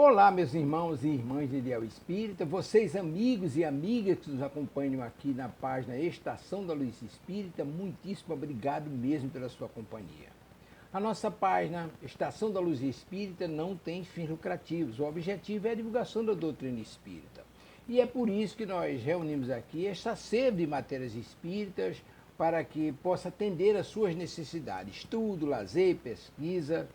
Olá, meus irmãos e irmãs de Ideal Espírita, vocês amigos e amigas que nos acompanham aqui na página Estação da Luz Espírita, muitíssimo obrigado mesmo pela sua companhia. A nossa página Estação da Luz Espírita não tem fins lucrativos, o objetivo é a divulgação da doutrina espírita. E é por isso que nós reunimos aqui esta sede de matérias espíritas para que possa atender às suas necessidades, estudo, lazer, pesquisa.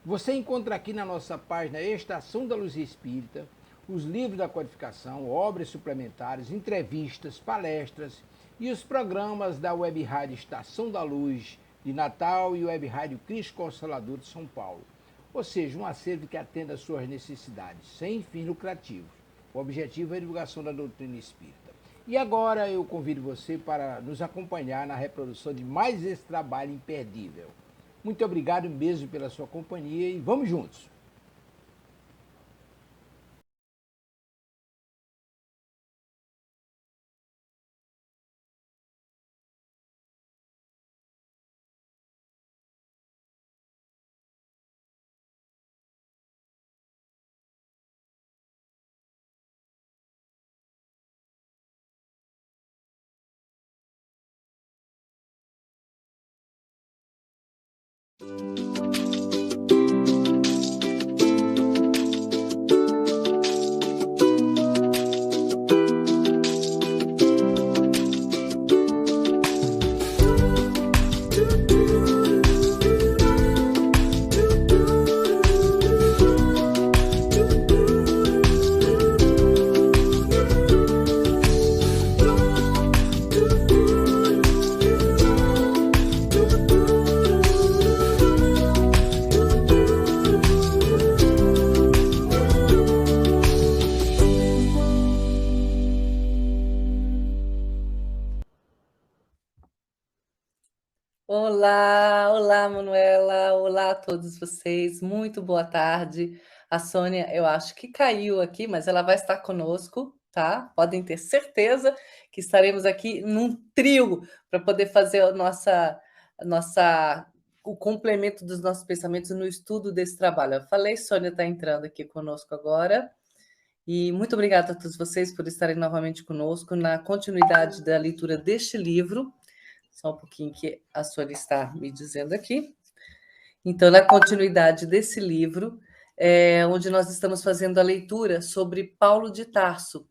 Você encontra aqui na nossa página Estação da Luz Espírita os livros da codificação, obras suplementares, entrevistas, palestras e os programas da Web Rádio Estação da Luz de Natal e Web Rádio Cristo Consolador de São Paulo. Ou seja, um acervo que atenda às suas necessidades, sem fins lucrativos. O objetivo é a divulgação da doutrina espírita. E agora eu convido você para nos acompanhar na reprodução de mais esse trabalho imperdível. Muito obrigado mesmo pela sua companhia e vamos juntos! Olá, olá, Manuela, olá a todos vocês, muito boa tarde. A Sônia, eu acho que caiu aqui, mas ela vai estar conosco, tá? Podem ter certeza que estaremos aqui num trio para poder fazer o complemento dos nossos pensamentos no estudo desse trabalho. Eu falei, Sônia está entrando aqui conosco agora. E muito obrigada a todos vocês por estarem novamente conosco na continuidade da leitura deste livro. Só um pouquinho que a Sônia está me dizendo aqui. Então, na continuidade desse livro, onde nós estamos fazendo a leitura sobre Paulo de Tarso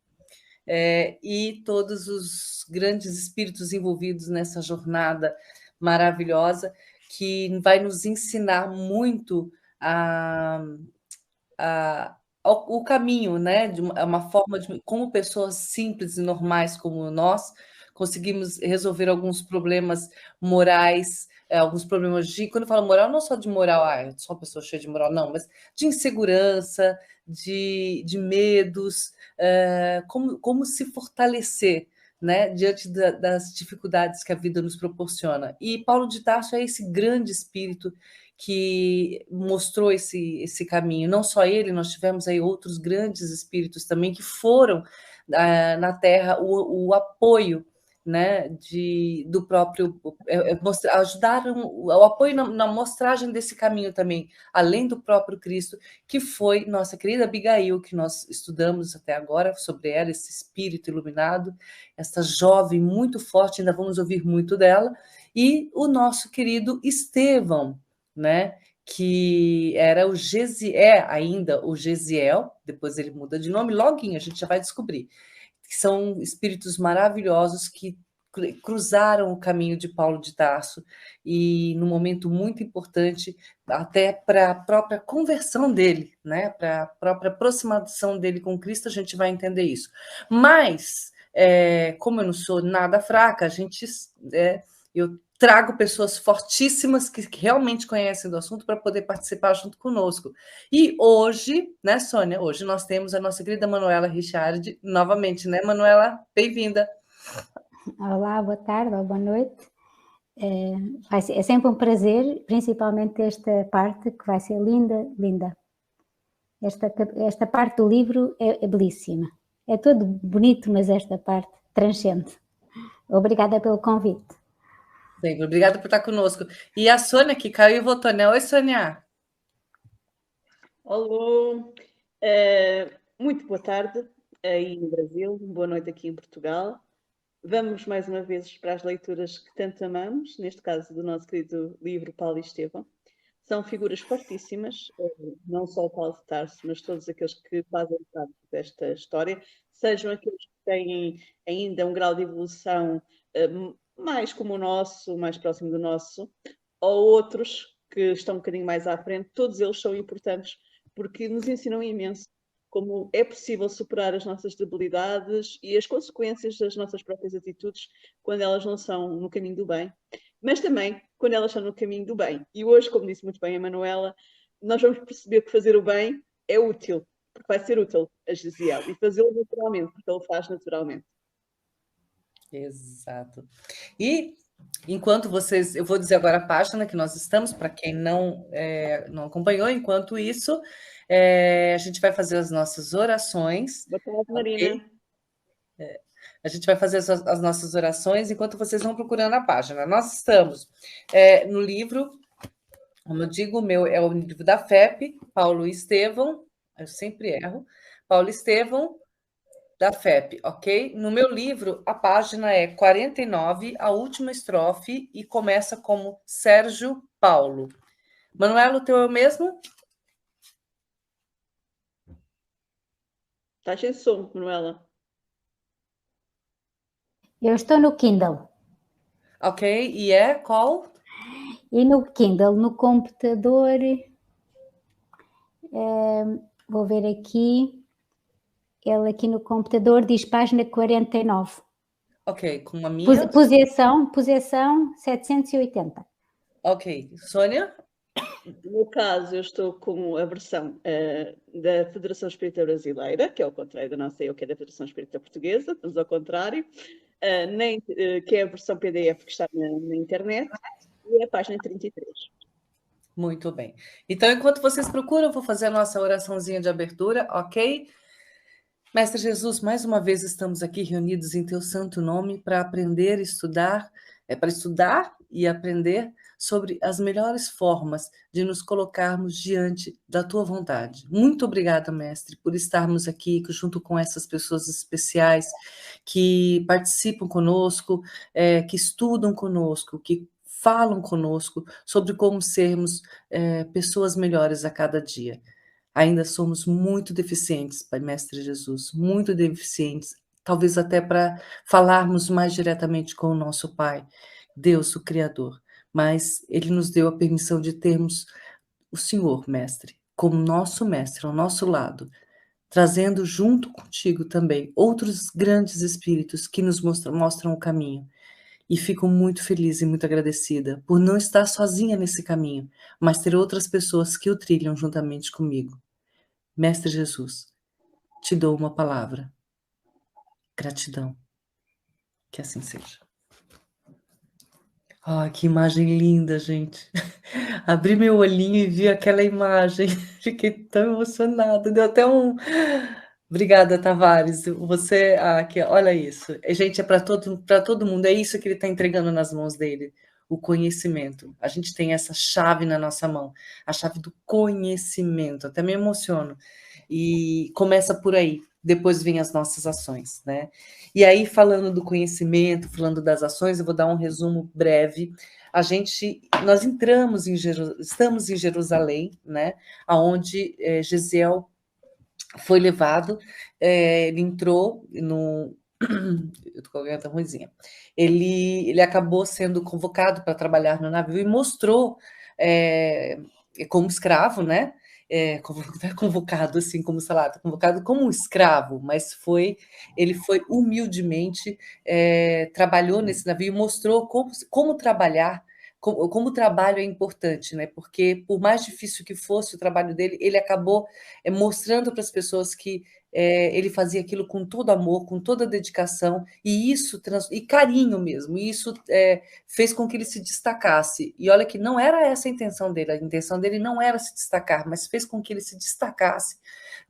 e todos os grandes espíritos envolvidos nessa jornada maravilhosa, que vai nos ensinar muito o caminho, né? De uma forma de como pessoas simples e normais como nós conseguimos resolver alguns problemas morais, alguns problemas de... Quando eu falo moral, não só de moral, eu sou uma pessoa cheia de moral, não, mas de insegurança, de medos, como se fortalecer, né, diante das dificuldades que a vida nos proporciona. E Paulo de Tarso é esse grande espírito que mostrou esse caminho. Não só ele, nós tivemos aí outros grandes espíritos também que foram na Terra o apoio, né, do próprio, ajudaram o apoio na mostragem desse caminho também, além do próprio Cristo, que foi nossa querida Abigail, que nós estudamos até agora sobre ela, esse espírito iluminado, essa jovem muito forte, ainda vamos ouvir muito dela, e o nosso querido Estevão, né, que era ainda o Gesiel, depois ele muda de nome, loguinho a gente já vai descobrir, que são espíritos maravilhosos que cruzaram o caminho de Paulo de Tarso e num momento muito importante até para a própria conversão dele, né, para a própria aproximação dele com Cristo, a gente vai entender isso. Mas, como eu não sou nada fraca, eu trago pessoas fortíssimas que realmente conhecem do assunto para poder participar junto conosco. E hoje, né, Sônia, hoje nós temos a nossa querida Manuela Richard novamente, né, Manuela? Bem-vinda. Olá, boa tarde ou boa noite. É sempre um prazer, principalmente esta parte que vai ser linda, linda. Esta parte do livro é belíssima. É tudo bonito, mas esta parte transcende. Obrigada pelo convite. Sempre, obrigada por estar conosco. E a Sônia, que caiu e voltou, né? Oi, Sônia. Alô, Muito boa tarde aí no Brasil, boa noite aqui em Portugal. Vamos mais uma vez para as leituras que tanto amamos, neste caso do nosso querido livro Paulo e Estevão. São figuras fortíssimas, não só o Paulo de Tarso, mas todos aqueles que fazem parte desta história, sejam aqueles que têm ainda um grau de evolução mais como o nosso, mais próximo do nosso, ou outros que estão um bocadinho mais à frente, todos eles são importantes porque nos ensinam imenso como é possível superar as nossas debilidades e as consequências das nossas próprias atitudes quando elas não são no caminho do bem, mas também quando elas estão no caminho do bem. E hoje, como disse muito bem a Manuela, nós vamos perceber que fazer o bem é útil, porque vai ser útil a Gesiel, e fazê-lo naturalmente, porque ele faz naturalmente. Exato. E enquanto vocês, eu vou dizer agora a página que nós estamos, para quem não acompanhou, enquanto isso, a gente vai fazer as nossas orações. Boa tarde, Marina. Okay? A gente vai fazer as nossas orações enquanto vocês vão procurando a página. Nós estamos no livro, como eu digo, o meu é o livro da FEP, Paulo e Estevão, eu sempre erro, Paulo e Estevão, da FEP, ok? No meu livro, a página é 49, a última estrofe, e começa como Sérgio Paulo. Manuela, o teu é o mesmo? Está sem som, Manuela. Eu estou no Kindle. Ok, e é qual? E no Kindle, no computador, vou ver aqui, ele aqui no computador diz página 49. Ok, com a minha? Posição 780. Ok, Sônia? No caso, eu estou com a versão da Federação Espírita Brasileira, que é ao contrário da nossa, que é da Federação Espírita Portuguesa, estamos ao contrário, que é a versão PDF que está na internet, e é a página 33. Muito bem. Então, enquanto vocês procuram, eu vou fazer a nossa oraçãozinha de abertura, ok? Mestre Jesus, mais uma vez estamos aqui reunidos em teu santo nome para aprender, estudar, para estudar e aprender sobre as melhores formas de nos colocarmos diante da tua vontade. Muito obrigada, mestre, por estarmos aqui junto com essas pessoas especiais que participam conosco, que estudam conosco, que falam conosco sobre como sermos pessoas melhores a cada dia. Ainda somos muito deficientes, Pai Mestre Jesus, muito deficientes, talvez até para falarmos mais diretamente com o nosso Pai, Deus, o Criador. Mas Ele nos deu a permissão de termos o Senhor, Mestre, como nosso Mestre, ao nosso lado, trazendo junto contigo também outros grandes espíritos que nos mostram o caminho. E fico muito feliz e muito agradecida por não estar sozinha nesse caminho, mas ter outras pessoas que o trilham juntamente comigo. Mestre Jesus, te dou uma palavra. Gratidão. Que assim seja. Ah, que imagem linda, gente. Abri meu olhinho e vi aquela imagem. Fiquei tão emocionada. Deu até um... Obrigada, Tavares. Você, aqui, olha isso. Gente, é para todo mundo. É isso que ele está entregando nas mãos dele. O conhecimento. A gente tem essa chave na nossa mão. A chave do conhecimento. Até me emociono. E começa por aí. Depois vem as nossas ações, né? E aí, falando do conhecimento, falando das ações, eu vou dar um resumo breve. Nós estamos em Jerusalém, né? Aonde Gesiel foi levado, ele entrou no... Eu tô com a garganta ruimzinha. Ele acabou sendo convocado para trabalhar no navio e mostrou, como escravo, né? Convocado assim como salário, convocado como um escravo, mas ele foi humildemente, trabalhou nesse navio e mostrou como trabalhar, como o trabalho é importante, né? Porque por mais difícil que fosse o trabalho dele, ele acabou mostrando para as pessoas que ele fazia aquilo com todo amor, com toda dedicação, e carinho mesmo, e isso fez com que ele se destacasse. E olha que não era essa a intenção dele não era se destacar, mas fez com que ele se destacasse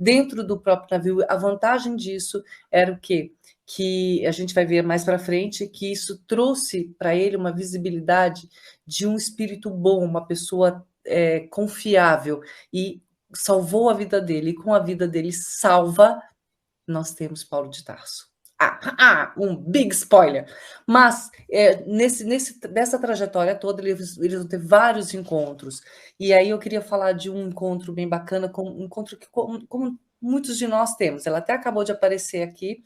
dentro do próprio navio. A vantagem disso era o quê? Que a gente vai ver mais para frente, que isso trouxe para ele uma visibilidade de um espírito bom, uma pessoa confiável, e salvou a vida dele, e com a vida dele salva, nós temos Paulo de Tarso. Um big spoiler. Mas nessa trajetória toda, eles vão ter vários encontros. E aí eu queria falar de um encontro bem bacana, um encontro que, como muitos de nós temos. Ela até acabou de aparecer aqui,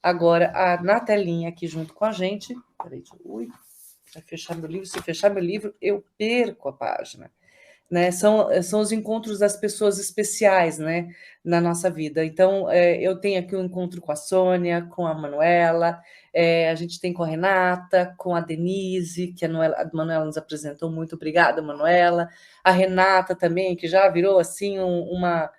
agora, na telinha aqui junto com a gente. Peraí, vai fechar meu livro. Se fechar meu livro, eu perco a página. Né, são os encontros das pessoas especiais, né, na nossa vida. Então, eu tenho aqui um encontro com a Sônia, com a Manuela, a gente tem com a Renata, com a Denise, que a Manuela nos apresentou. Muito obrigada, Manuela. A Renata também, que já virou assim uma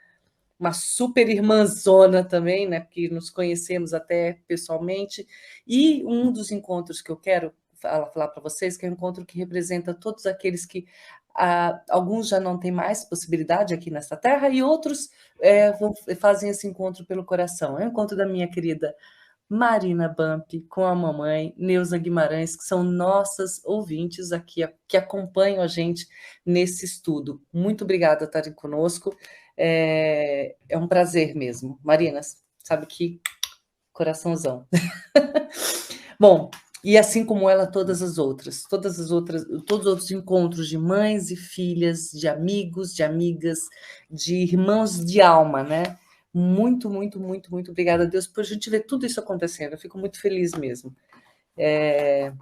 super irmãzona também, né, porque nos conhecemos até pessoalmente. E um dos encontros que eu quero falar para vocês, que é um encontro que representa todos aqueles que alguns já não têm mais possibilidade aqui nessa terra, e outros fazem esse encontro pelo coração. É o encontro da minha querida Marina Bump com a mamãe Neuza Guimarães, que são nossas ouvintes aqui, que acompanham a gente nesse estudo. Muito obrigada por estarem conosco. É um prazer mesmo. Marina, sabe que coraçãozão. Bom, e assim como ela, todos os outros encontros de mães e filhas, de amigos, de amigas, de irmãos de alma, né? Muito, muito, muito, muito obrigada a Deus por a gente ver tudo isso acontecendo. Eu fico muito feliz mesmo.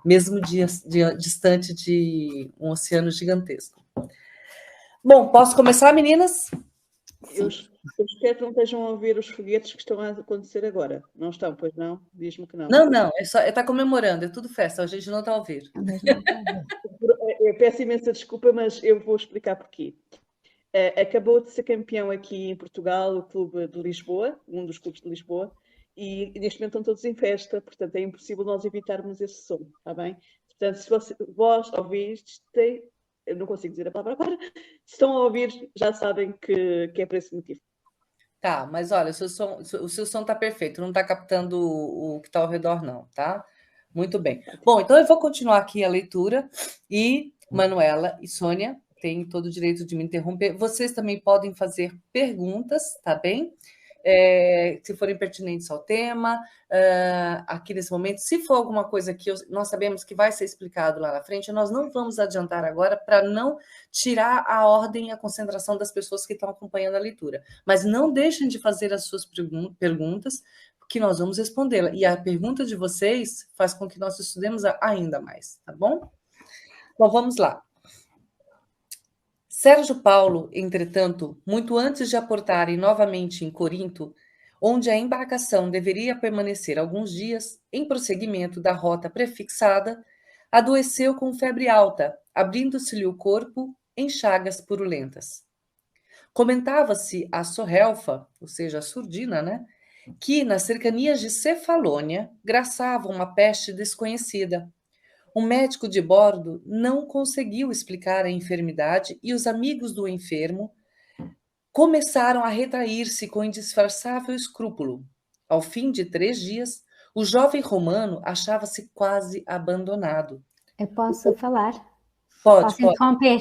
Mesmo distante de um oceano gigantesco. Bom, posso começar, meninas? Eu espero que não estejam a ouvir os foguetes que estão a acontecer agora. Não estão, pois não? Diz-me que não. Não, está comemorando, é tudo festa, a gente não está a ouvir. Eu peço imensa desculpa, mas eu vou explicar porquê. Acabou de ser campeão aqui em Portugal o Clube de Lisboa, um dos clubes de Lisboa, e neste momento estão todos em festa, portanto é impossível nós evitarmos esse som, está bem? Portanto, se vós ouvirdes, eu não consigo dizer a palavra agora, se estão a ouvir, já sabem que é por esse motivo. Tá, mas olha, o seu som está perfeito, não está captando o que está ao redor, não, tá? Muito bem. Bom, então eu vou continuar aqui a leitura, e Manuela e Sônia têm todo o direito de me interromper. Vocês também podem fazer perguntas, tá bem? Se forem pertinentes ao tema, aqui nesse momento. Se for alguma coisa que nós sabemos que vai ser explicado lá na frente, nós não vamos adiantar agora para não tirar a ordem e a concentração das pessoas que estão acompanhando a leitura. Mas não deixem de fazer as suas perguntas, que nós vamos respondê-la. E a pergunta de vocês faz com que nós estudemos ainda mais, tá bom? Bom, vamos lá. Sérgio Paulo, entretanto, muito antes de aportarem novamente em Corinto, onde a embarcação deveria permanecer alguns dias em prosseguimento da rota prefixada, adoeceu com febre alta, abrindo-se-lhe o corpo em chagas purulentas. Comentava-se a Sorrelfa, ou seja, a surdina, né, que nas cercanias de Cefalônia graçava uma peste desconhecida. Um médico de bordo não conseguiu explicar a enfermidade e os amigos do enfermo começaram a retrair-se com indisfarçável escrúpulo. Ao fim de 3 dias, o jovem romano achava-se quase abandonado. Eu posso falar? Pode. Interromper?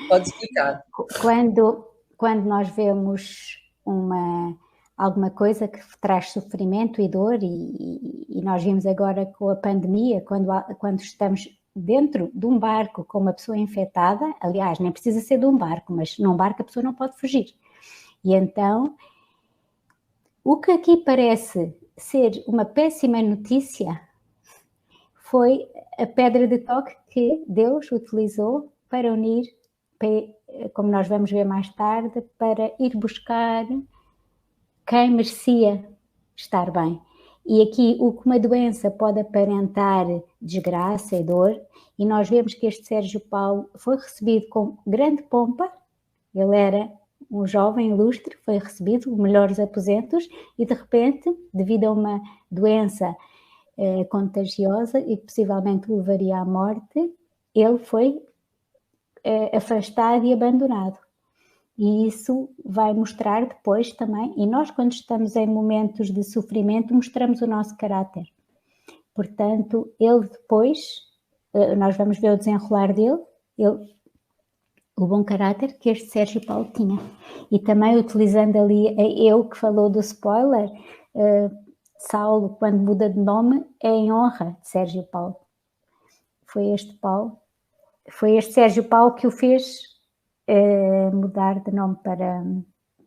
Pode explicar. Quando nós vemos alguma coisa que traz sofrimento e dor, e nós vimos agora com a pandemia, quando estamos dentro de um barco com uma pessoa infectada, aliás, nem precisa ser de um barco, mas num barco a pessoa não pode fugir. E então, o que aqui parece ser uma péssima notícia foi a pedra de toque que Deus utilizou para unir, como nós vamos ver mais tarde, para ir buscar quem merecia estar bem. E aqui o que uma doença pode aparentar desgraça e dor, e nós vemos que este Sérgio Paulo foi recebido com grande pompa, ele era um jovem ilustre, foi recebido com melhores aposentos, e de repente, devido a uma doença contagiosa e que possivelmente o levaria à morte, ele foi afastado e abandonado. E isso vai mostrar depois também, e nós quando estamos em momentos de sofrimento mostramos o nosso caráter. Portanto, ele depois, nós vamos ver o desenrolar dele, ele o bom caráter que este Sérgio Paulo tinha. E também utilizando ali, eu que falou do spoiler, Saulo, quando muda de nome, é em honra de Sérgio Paulo. Foi este Sérgio Paulo que o fez mudar de nome para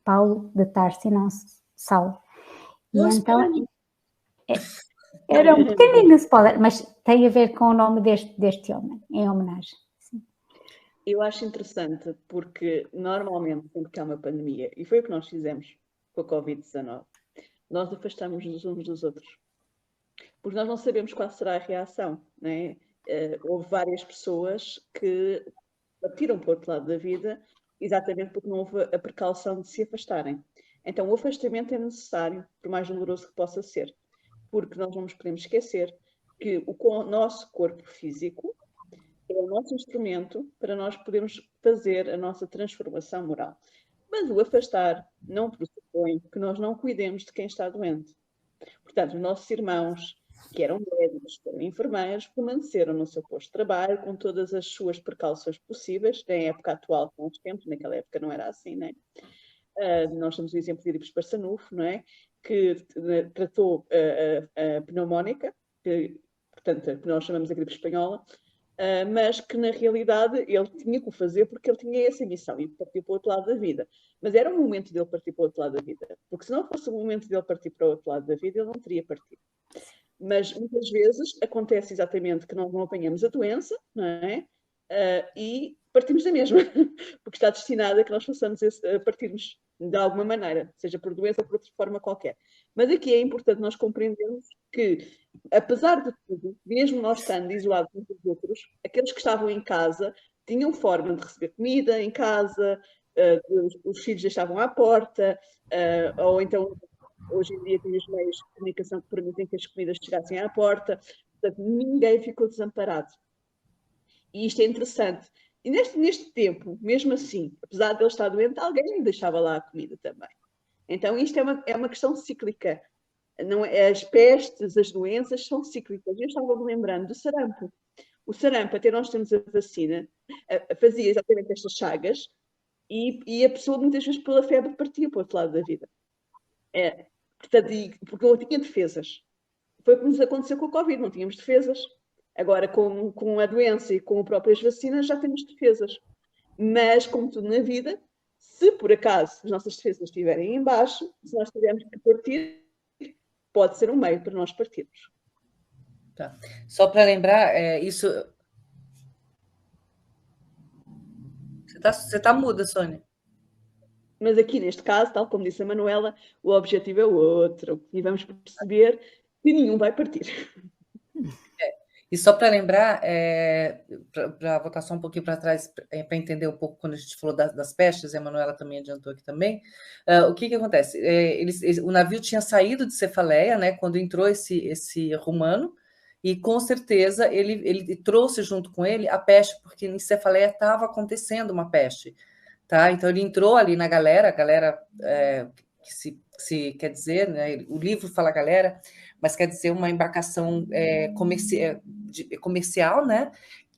Paulo de Tarso e não Saulo. E então, era um pequenino spoiler, mas tem a ver com o nome deste homem, em homenagem. Sim. Eu acho interessante porque normalmente, sempre que há uma pandemia, e foi o que nós fizemos com a Covid-19, nós afastamos-nos uns dos outros. Porque nós não sabemos qual será a reação, não é? Houve várias pessoas que partiram para o outro lado da vida exatamente porque não houve a precaução de se afastarem. Então o afastamento é necessário, por mais doloroso que possa ser, porque nós não nos podemos esquecer que o nosso corpo físico é o nosso instrumento para nós podermos fazer a nossa transformação moral. Mas o afastar não pressupõe que nós não cuidemos de quem está doente. Portanto, os nossos irmãos, que eram médicos, que eram enfermeiros, permaneceram no seu posto de trabalho com todas as suas precauções possíveis, na época atual com os tempos, naquela época não era assim, não é? Nós temos o exemplo de Edipo Barçanufo, não é? Que tratou a pneumónica, que, portanto, que nós chamamos a gripe espanhola, mas que na realidade ele tinha que o fazer porque ele tinha essa missão e partiu para o outro lado da vida. Mas era o momento dele partir para o outro lado da vida, porque se não fosse o momento dele partir para o outro lado da vida, ele não teria partido. Mas muitas vezes acontece exatamente que nós não apanhamos a doença, não é? E partimos da mesma, porque está destinada a que nós possamos partirmos de alguma maneira, seja por doença ou por outra forma qualquer. Mas aqui é importante nós compreendermos que, apesar de tudo, mesmo nós estando isolados uns dos outros, aqueles que estavam em casa tinham forma de receber comida em casa, os filhos deixavam à porta, ou então, hoje em dia, tem os meios de comunicação que permitem que as comidas chegassem à porta. Portanto, ninguém ficou desamparado. E isto é interessante. E neste tempo, mesmo assim, apesar de ele estar doente, alguém lhe deixava lá a comida também. Então, isto é uma questão cíclica. Não, as pestes, as doenças são cíclicas. Eu estava-me lembrando do sarampo. O sarampo, até nós temos a vacina, fazia exatamente estas chagas e a pessoa muitas vezes pela febre partia para o outro lado da vida. Portanto, porque não tinha defesas. Foi como nos aconteceu com a Covid, não tínhamos defesas. Agora, com a doença e com as próprias vacinas, já temos defesas. Mas, como tudo na vida, se por acaso as nossas defesas estiverem em baixo, se nós tivermos que partir, pode ser um meio para nós partirmos. Tá. Só para lembrar, isso... Você tá muda, Sônia. Mas aqui, neste caso, tal como disse a Manuela, o objetivo é outro. E vamos perceber que nenhum vai partir. E só para lembrar, para voltar só um pouquinho para trás, para entender um pouco quando a gente falou das pestes, a Manuela também adiantou aqui também, o que acontece? O navio tinha saído de Cefaleia, né, quando entrou esse romano, e com certeza ele trouxe junto com ele a peste, porque em Cefaleia estava acontecendo uma peste. Tá? Então ele entrou ali na galera, a galera que se quer dizer, né, o livro fala galera, mas quer dizer uma embarcação comercial, né,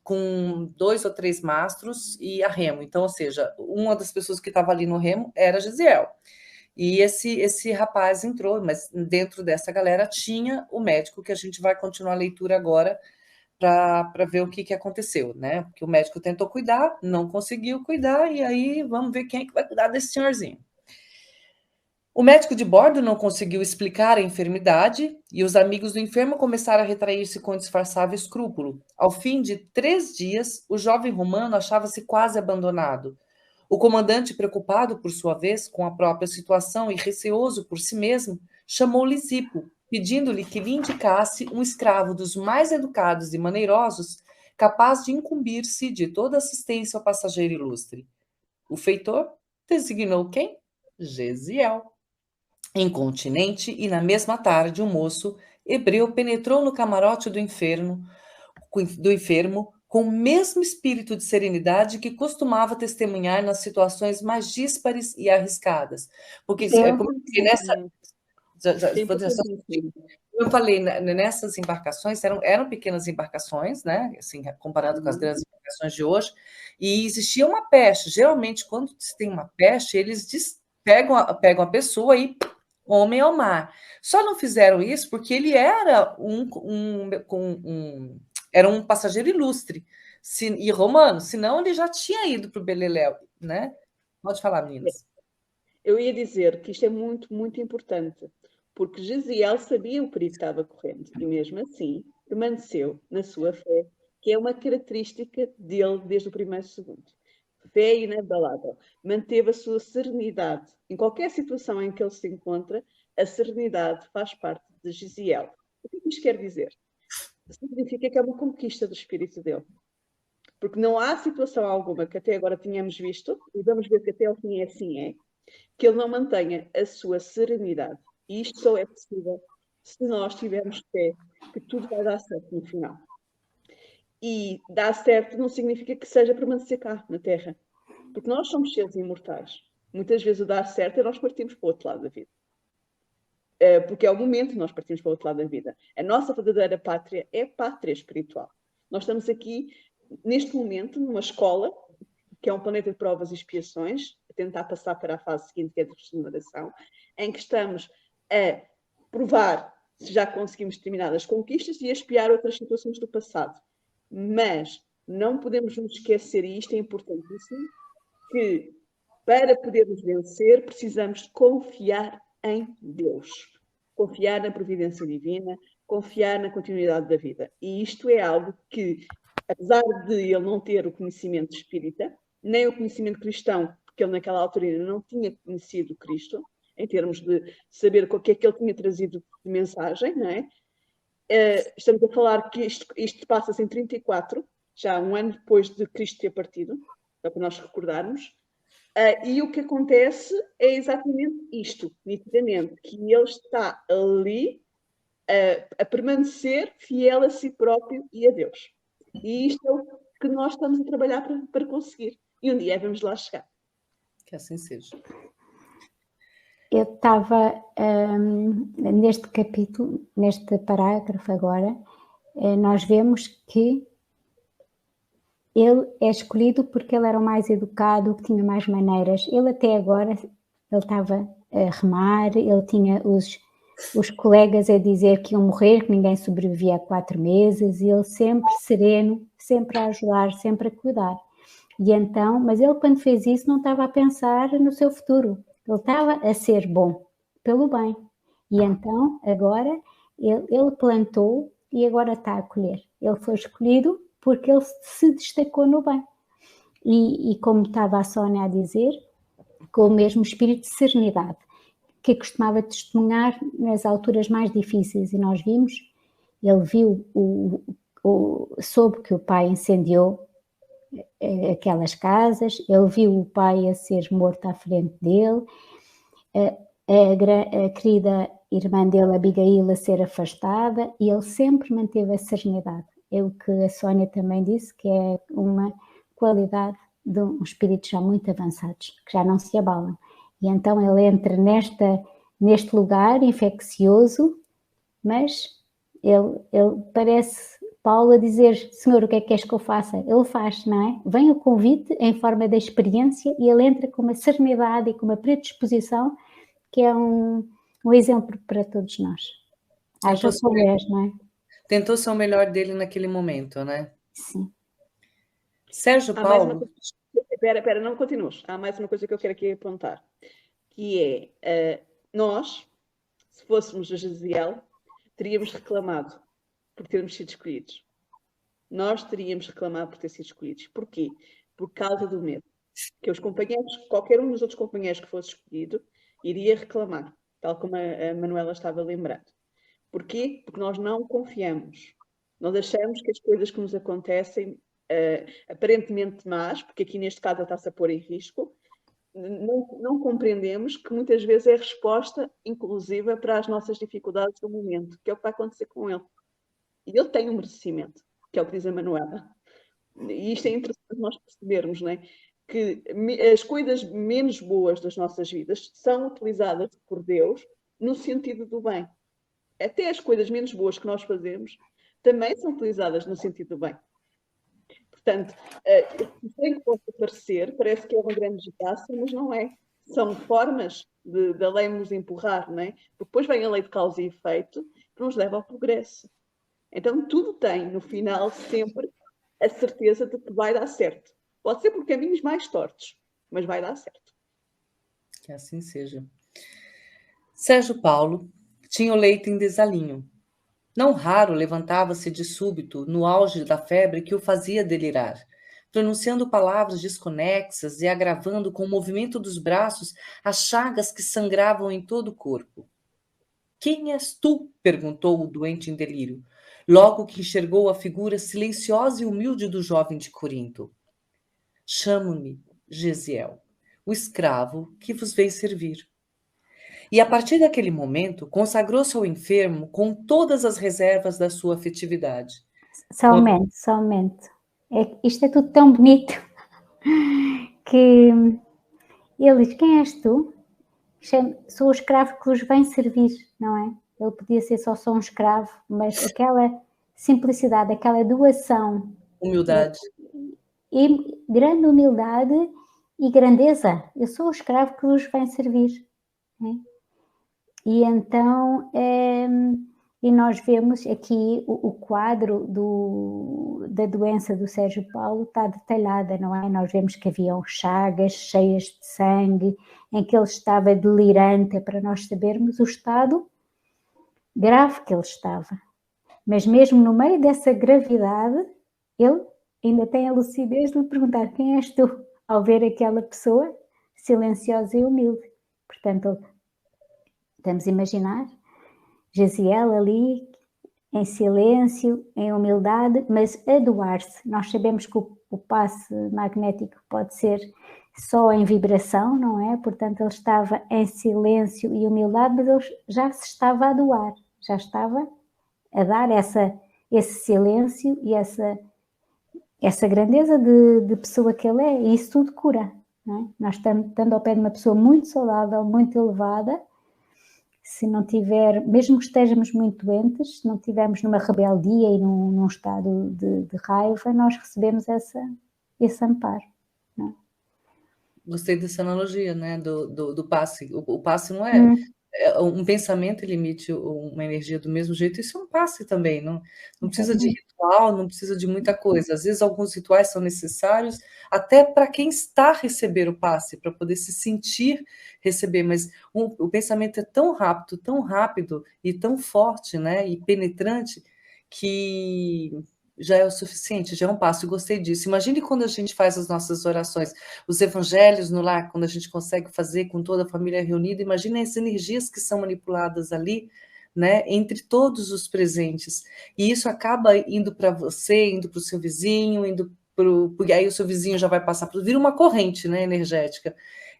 com 2 ou 3 mastros e a remo. Então, ou seja, uma das pessoas que estava ali no remo era Gesiel. E esse rapaz entrou, mas dentro dessa galera tinha o médico, que a gente vai continuar a leitura agora para ver o que aconteceu, né? Porque o médico tentou cuidar, não conseguiu cuidar, e aí vamos ver quem é que vai cuidar desse senhorzinho. O médico de bordo não conseguiu explicar a enfermidade e os amigos do enfermo começaram a retrair-se com disfarçável escrúpulo. Ao fim de 3 dias, o jovem romano achava-se quase abandonado. O comandante, preocupado por sua vez com a própria situação e receoso por si mesmo, chamou Lisipo, pedindo-lhe que lhe indicasse um escravo dos mais educados e maneirosos, capaz de incumbir-se de toda assistência ao passageiro ilustre. O feitor designou quem? Gesiel. Incontinente, e na mesma tarde, um moço hebreu penetrou no camarote do enfermo com o mesmo espírito de serenidade que costumava testemunhar nas situações mais díspares e arriscadas. Porque eu falei, nessas embarcações, eram pequenas embarcações, né? Assim, comparado com as grandes embarcações de hoje, e existia uma peste. Geralmente, quando se tem uma peste, eles pegam a pessoa e homem ao mar. Só não fizeram isso porque ele era era um passageiro ilustre e romano, senão ele já tinha ido para o Beleléu, né? Pode falar, meninas. Eu ia dizer que isto é muito, muito importante, porque Gesiel sabia o perigo que estava correndo e mesmo assim permaneceu na sua fé, que é uma característica dele desde o primeiro segundo. Fé inabalável. Manteve a sua serenidade. Em qualquer situação em que ele se encontra, a serenidade faz parte de Gesiel. O que isto quer dizer? Significa que é uma conquista do espírito dele. Porque não há situação alguma que até agora tínhamos visto, e vamos ver que até o fim assim que ele não mantenha a sua serenidade. E isto só é possível se nós tivermos fé que tudo vai dar certo no final. E dar certo não significa que seja permanecer cá na Terra. Porque nós somos seres imortais. Muitas vezes o dar certo é nós partimos para o outro lado da vida. Porque é o momento que nós partimos para o outro lado da vida. A nossa verdadeira pátria é pátria espiritual. Nós estamos aqui, neste momento, numa escola, que é um planeta de provas e expiações, a tentar passar para a fase seguinte, que é de regeneração, em que estamos a provar se já conseguimos determinadas conquistas e a expiar outras situações do passado. Mas não podemos nos esquecer, e isto é importantíssimo, que para podermos vencer precisamos confiar em Deus, confiar na providência divina, confiar na continuidade da vida. E isto é algo que, apesar de ele não ter o conhecimento espírita, nem o conhecimento cristão, porque ele naquela altura ainda não tinha conhecido Cristo, em termos de saber o que é que ele tinha trazido de mensagem, não é? Estamos a falar que isto passa-se em 34, já um ano depois de Cristo ter partido, só para nós recordarmos, e o que acontece é exatamente isto, nitidamente, que ele está ali a permanecer fiel a si próprio e a Deus. E isto é o que nós estamos a trabalhar para conseguir. E um dia vamos lá chegar. Que assim seja. Eu estava neste capítulo, neste parágrafo agora, nós vemos que ele é escolhido porque ele era o mais educado, que tinha mais maneiras. Ele até agora, ele estava a remar, ele tinha os colegas a dizer que iam morrer, que ninguém sobrevivia a 4 meses, e ele sempre sereno, sempre a ajudar, sempre a cuidar. E então, mas ele quando fez isso não estava a pensar no seu futuro, ele estava a ser bom, pelo bem. E então, agora, ele plantou e agora está a colher. Ele foi escolhido porque ele se destacou no bem. E como estava a Sónia a dizer, com o mesmo espírito de serenidade, que costumava testemunhar nas alturas mais difíceis. E nós vimos, ele viu, soube que o pai incendiou aquelas casas, ele viu o pai a ser morto à frente dele, a querida irmã dele, Abigail, a ser afastada, e ele sempre manteve a serenidade. É o que a Sónia também disse, que é uma qualidade de um espírito já muito avançados, que já não se abalam. E então ele entra neste lugar infeccioso, mas ele parece Paulo a dizer, Senhor, o que é que queres que eu faça? Ele faz, não é? Vem o convite em forma da experiência e ele entra com uma serenidade e com uma predisposição que é um exemplo para todos nós. Haja soubés, não é? Tentou ser o melhor dele naquele momento, né? Sim. Sérgio Paulo... Espera, não continues. Há mais uma coisa que eu quero aqui apontar, que é, nós, se fôssemos a Gesiel, teríamos reclamado por termos sido escolhidos. Nós teríamos reclamado por ter sido escolhidos. Porquê? Por causa do medo. Que os companheiros, qualquer um dos outros companheiros que fosse escolhido, iria reclamar, tal como a Manuela estava lembrando. Porquê? Porque nós não confiamos. Nós achamos que as coisas que nos acontecem, aparentemente más, porque aqui neste caso está-se a pôr em risco, não compreendemos que muitas vezes é a resposta inclusiva para as nossas dificuldades do momento, que é o que vai acontecer com ele. E ele tem um merecimento, que é o que diz a Manuela. E isto é interessante nós percebermos, não é? Que as coisas menos boas das nossas vidas são utilizadas por Deus no sentido do bem. até as coisas menos boas que nós fazemos também são utilizadas no sentido do bem. Portanto, o bem que pode parecer, parece que é uma grande eficácia, mas não é. São formas da lei nos empurrar, não é? Porque depois vem a lei de causa e efeito, que nos leva ao progresso. Então, tudo tem, no final, sempre a certeza de que vai dar certo. Pode ser por caminhos mais tortos, mas vai dar certo. Que assim seja. Sérgio Paulo tinha o leito em desalinho. Não raro levantava-se de súbito, no auge da febre que o fazia delirar, pronunciando palavras desconexas e agravando com o movimento dos braços as chagas que sangravam em todo o corpo. Quem és tu? Perguntou o doente em delírio, logo que enxergou a figura silenciosa e humilde do jovem de Corinto. Chamo-me Gesiel, o escravo que vos vem servir. E a partir daquele momento, consagrou-se ao enfermo com todas as reservas da sua afetividade. Somente. Isto é tudo tão bonito que ele diz, quem és tu? Sou o escravo que vos vem servir, não é? Ele podia ser só um escravo, mas aquela simplicidade, aquela doação. Humildade. E grande humildade e grandeza. Eu sou o escravo que vos vem servir. Né? E então, e nós vemos aqui o quadro da doença do Sérgio Paulo está detalhada, não é? Nós vemos que haviam chagas cheias de sangue, em que ele estava delirante, para nós sabermos o estado grave que ele estava. Mas mesmo no meio dessa gravidade, ele ainda tem a lucidez de lhe perguntar quem és tu, ao ver aquela pessoa silenciosa e humilde. Portanto, estamos a imaginar Gesiel ali, em silêncio, em humildade, mas a doar-se. Nós sabemos que o passe magnético pode ser só em vibração, não é? Portanto, ele estava em silêncio e humildade, mas ele já se estava a doar, já estava a dar esse silêncio e essa grandeza de pessoa que ele é, e isso tudo cura, não é? Nós estando ao pé de uma pessoa muito saudável, muito elevada, se não tiver, mesmo que estejamos muito doentes, se não tivermos numa rebeldia e num estado de raiva, nós recebemos esse amparo. Não é? Gostei dessa analogia, né, do passe. O passe não é um pensamento, ele emite uma energia do mesmo jeito, isso é um passe também, não precisa de ritual, não precisa de muita coisa. Às vezes alguns rituais são necessários até para quem está a receber o passe, para poder se sentir receber, mas o pensamento é tão rápido e tão forte, né, e penetrante, que já é o suficiente, já é um passo. Eu gostei disso. Imagine quando a gente faz as nossas orações, os evangelhos no lar, quando a gente consegue fazer com toda a família reunida, imagine as energias que são manipuladas ali, né, entre todos os presentes. E isso acaba indo para você, indo para o seu vizinho, porque aí o seu vizinho já vai passar vira uma corrente, né, energética.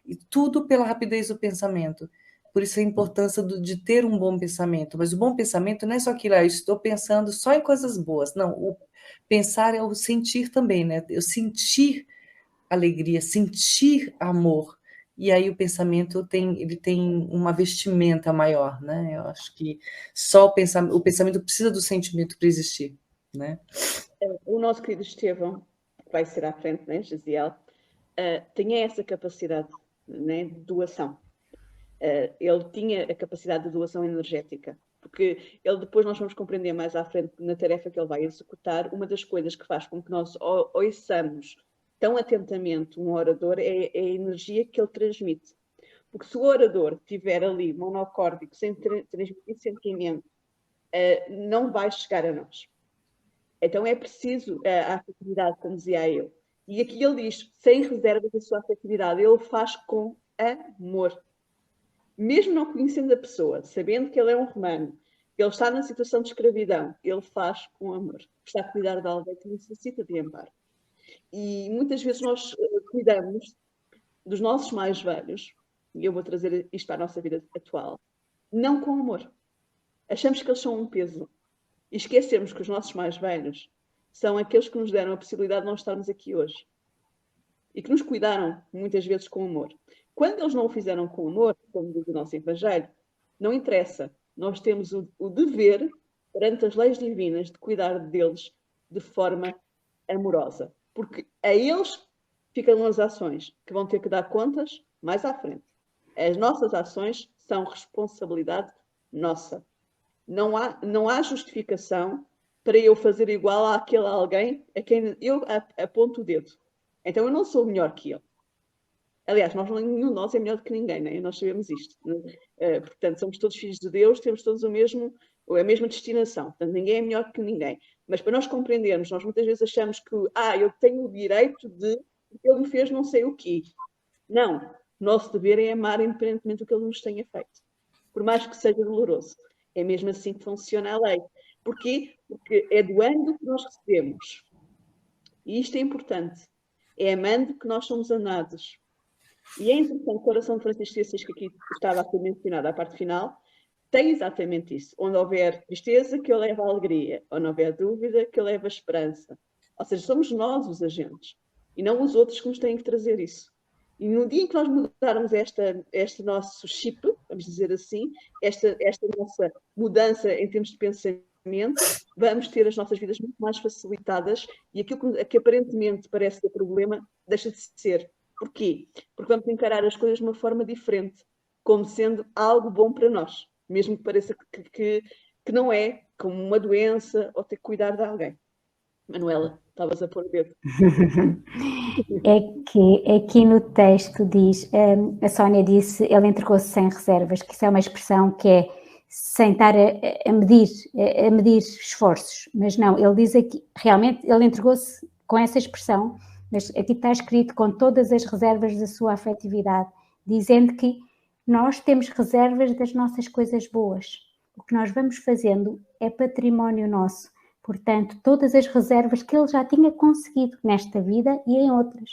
E tudo pela rapidez do pensamento. Por isso a importância de ter um bom pensamento. Mas o bom pensamento não é só aquilo, eu estou pensando só em coisas boas. Não, o pensar é o sentir também, né? Eu sentir alegria, sentir amor. E aí o pensamento ele tem uma vestimenta maior, né? Eu acho que só o pensamento precisa do sentimento para existir, né? O nosso querido Estevão, que vai ser à frente, né, Gesiel, tem essa capacidade, né, de doação. Ele tinha a capacidade de doação energética, porque ele depois nós vamos compreender mais à frente na tarefa que ele vai executar, uma das coisas que faz com que nós ouçamos tão atentamente um orador é a energia que ele transmite. Porque se o orador estiver ali monocórdico, sem transmitir sentimento, não vai chegar a nós. Então é preciso a afetividade, como dizia eu. E aqui ele diz, sem reserva da sua afetividade, ele faz com amor. Mesmo não conhecendo a pessoa, sabendo que ele é um romano, que ele está na situação de escravidão, ele faz com amor. Está a cuidar de alguém que necessita de amparo. E muitas vezes nós cuidamos dos nossos mais velhos, e eu vou trazer isto para a nossa vida atual, não com amor. Achamos que eles são um peso. E esquecemos que os nossos mais velhos são aqueles que nos deram a possibilidade de não estarmos aqui hoje. E que nos cuidaram, muitas vezes, com amor. Quando eles não o fizeram com amor, como diz o nosso Evangelho, não interessa. nós temos o dever, perante as leis divinas, de cuidar deles de forma amorosa. Porque a eles ficam as ações que vão ter que dar contas mais à frente. As nossas ações são responsabilidade nossa. Não há justificação para eu fazer igual àquele alguém a quem eu aponto o dedo. Então eu não sou melhor que ele. Aliás, nenhum de nós é melhor do que ninguém, né? Nós sabemos isto. Né? Portanto, somos todos filhos de Deus, temos todos a mesma destinação. Portanto, ninguém é melhor que ninguém. Mas para nós compreendermos, nós muitas vezes achamos que eu tenho o direito de... Ele me fez não sei o quê. Não. Nosso dever é amar independentemente do que ele nos tenha feito. Por mais que seja doloroso. É mesmo assim que funciona a lei. Porquê? Porque é doando que nós recebemos. E isto é importante. É amando que nós somos amados. E é interessante, o coração de Francisco de Assis, que aqui estava a ser mencionado à parte final, tem exatamente isso. Onde houver tristeza, que eu levo a alegria. Onde houver dúvida, que eu levo a esperança. Ou seja, somos nós os agentes. E não os outros que nos têm que trazer isso. E no dia em que nós mudarmos este nosso chip, vamos dizer assim, esta nossa mudança em termos de pensamento, vamos ter as nossas vidas muito mais facilitadas e aquilo que aparentemente parece ser problema, deixa de ser. Porquê? Porque vamos encarar as coisas de uma forma diferente, como sendo algo bom para nós, mesmo que pareça que não é, como uma doença ou ter que cuidar de alguém. Manuela, estavas a pôr o dedo. É que aqui no texto diz, a Sónia disse, ele entregou-se sem reservas, que isso é uma expressão que é sem estar a medir esforços, mas não, ele diz aqui, realmente ele entregou-se com essa expressão, mas aqui está escrito com todas as reservas da sua afetividade, dizendo que nós temos reservas das nossas coisas boas, o que nós vamos fazendo é património nosso. Portanto, todas as reservas que ele já tinha conseguido nesta vida e em outras,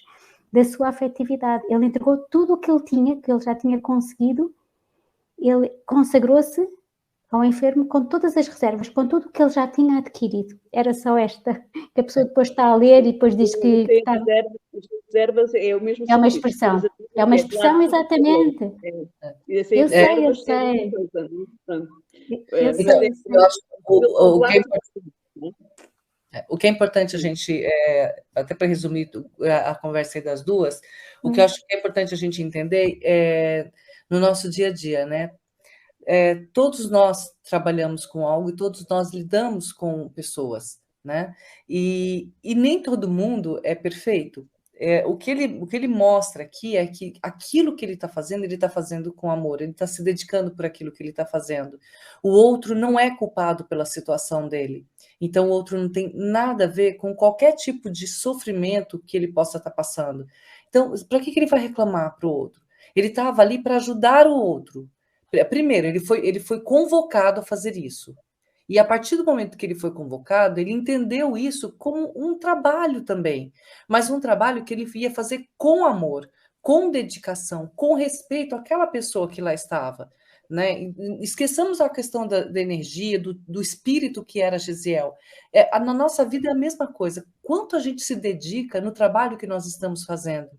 da sua afetividade. Ele entregou tudo o que ele tinha, que ele já tinha conseguido, ele consagrou-se ao enfermo com todas as reservas, com tudo o que ele já tinha adquirido. Era só esta, que a pessoa depois está a ler e depois diz que está... Reservas é o mesmo. É uma expressão, exatamente. Eu sei. Eu sei. O que é importante a gente, até para resumir a conversa aí das duas, o que eu acho que é importante a gente entender é no nosso dia a dia, né? Todos nós trabalhamos com algo e todos nós lidamos com pessoas, né? E nem todo mundo é perfeito. O que ele mostra aqui é que aquilo que ele está fazendo com amor, ele está se dedicando por aquilo que ele está fazendo. O outro não é culpado pela situação dele. Então, o outro não tem nada a ver com qualquer tipo de sofrimento que ele possa estar passando. Então, para que ele vai reclamar para o outro? Ele estava ali para ajudar o outro. Primeiro, ele foi convocado a fazer isso. E a partir do momento que ele foi convocado, ele entendeu isso como um trabalho também, mas um trabalho que ele ia fazer com amor, com dedicação, com respeito àquela pessoa que lá estava. Né? Esqueçamos a questão da energia, do espírito que era Gesiel. Na nossa vida é a mesma coisa. Quanto a gente se dedica no trabalho que nós estamos fazendo?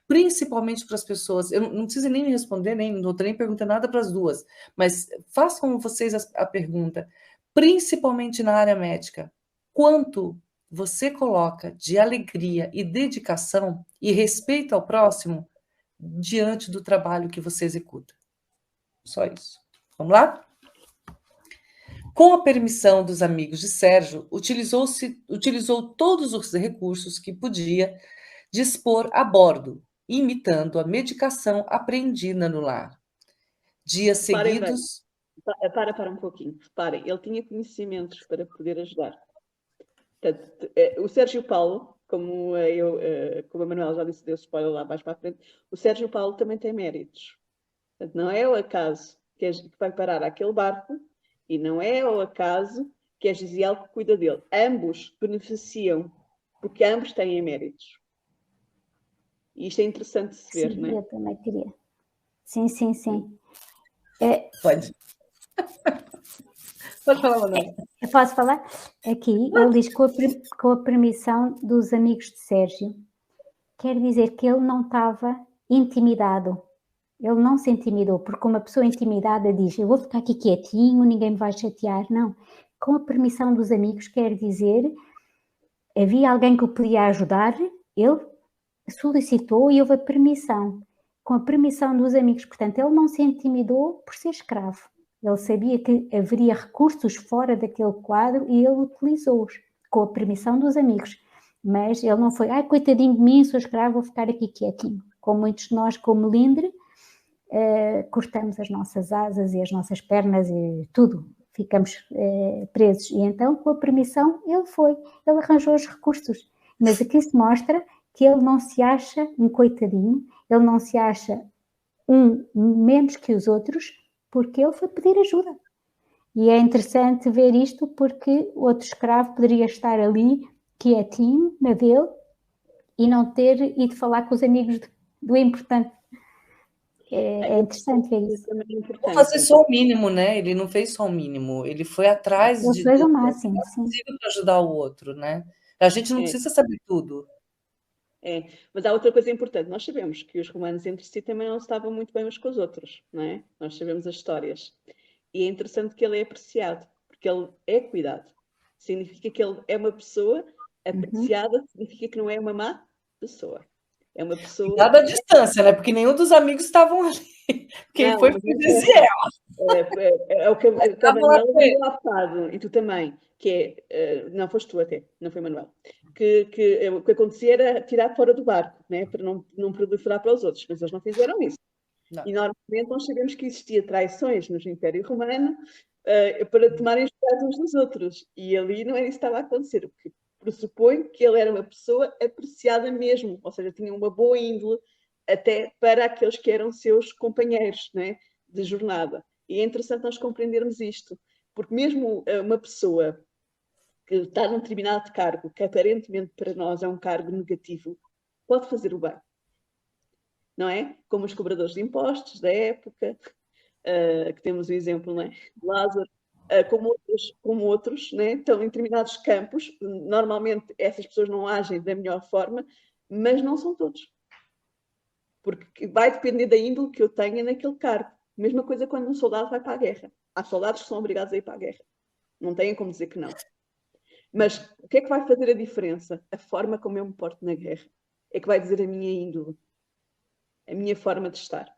Principalmente para as pessoas. Eu não preciso nem me responder, não estou nem perguntando nada para as duas, mas façam vocês a pergunta. Principalmente na área médica, quanto você coloca de alegria e dedicação e respeito ao próximo diante do trabalho que você executa. Só isso. Vamos lá? Com a permissão dos amigos de Sérgio, utilizou todos os recursos que podia dispor a bordo, imitando a medicação apreendida no lar. Dias seguidos... Para um pouquinho. Reparem, ele tinha conhecimentos para poder ajudar. Portanto, o Sérgio Paulo, como a Manuela já disse, deu spoiler lá mais para a frente, o Sérgio Paulo também tem méritos. Portanto, não é o acaso que vai parar aquele barco e não é o acaso que é Gesiel que cuida dele. Ambos beneficiam, porque ambos têm méritos. E isto é interessante de se ver, sim, não é? Eu também queria. Sim. Pode. Pode falar, Manuela. Eu posso falar? Aqui, ele diz com a permissão dos amigos de Sérgio. Quer dizer que ele não estava intimidado. Ele não se intimidou, porque uma pessoa intimidada diz, eu vou ficar aqui quietinho, ninguém me vai chatear. Não. Com a permissão dos amigos, quer dizer, havia alguém que o podia ajudar, ele solicitou e houve a permissão. Com a permissão dos amigos, portanto, ele não se intimidou por ser escravo. Ele sabia que haveria recursos fora daquele quadro e ele utilizou-os, com a permissão dos amigos. Mas ele não foi, ai, coitadinho de mim, sou escravo, vou ficar aqui quietinho. Como muitos de nós, como melindre, cortamos as nossas asas e as nossas pernas e tudo, ficamos presos. E então, com a permissão, ele arranjou os recursos. Mas aqui se mostra que ele não se acha um coitadinho, ele não se acha um menos que os outros, porque ele foi pedir ajuda. E é interessante ver isto porque outro escravo poderia estar ali quietinho, na dele, e não ter ido falar com os amigos do importante. É interessante ver isso. Vou fazer só o mínimo, né? Ele não fez só o mínimo, ele foi atrás Ele fez o máximo, sim. para ajudar o outro, né? A gente não precisa saber tudo. Mas há outra coisa importante. Nós sabemos que os romanos entre si também não estavam muito bem uns com os outros, não é? Nós sabemos as histórias. E é interessante que ele é apreciado, porque ele é cuidado. Significa que ele é uma pessoa apreciada, significa que não é uma má pessoa. É uma pessoa... Nada à distância, né? Porque nenhum dos amigos estavam ali. Quem não, foi Gesiel. É o que a Manuel viu há bocado, e tu também, que é... Não, foste tu até, não foi Manuel. Que o que acontecia era tirar fora do barco, né? Para não proliferar para os outros, mas eles não fizeram isso. Não. E normalmente nós sabemos que existia traições no Império Romano para tomarem os lugares uns dos outros. E ali não era isso que estava a acontecer, o que pressupõe que ele era uma pessoa apreciada mesmo, ou seja, tinha uma boa índole até para aqueles que eram seus companheiros, né, de jornada. E é interessante nós compreendermos isto, porque mesmo uma pessoa que está num determinado cargo, que aparentemente para nós é um cargo negativo, pode fazer o bem. Não é? Como os cobradores de impostos da época, que temos o exemplo, não é? De Lázaro, como outros, né? Estão em determinados campos. Normalmente essas pessoas não agem da melhor forma, mas não são todos. Porque vai depender da índole que eu tenha naquele cargo. Mesma coisa quando um soldado vai para a guerra. Há soldados que são obrigados a ir para a guerra. Não têm como dizer que não. Mas o que é que vai fazer a diferença? A forma como eu me porto na guerra. É que vai dizer a minha índole. A minha forma de estar.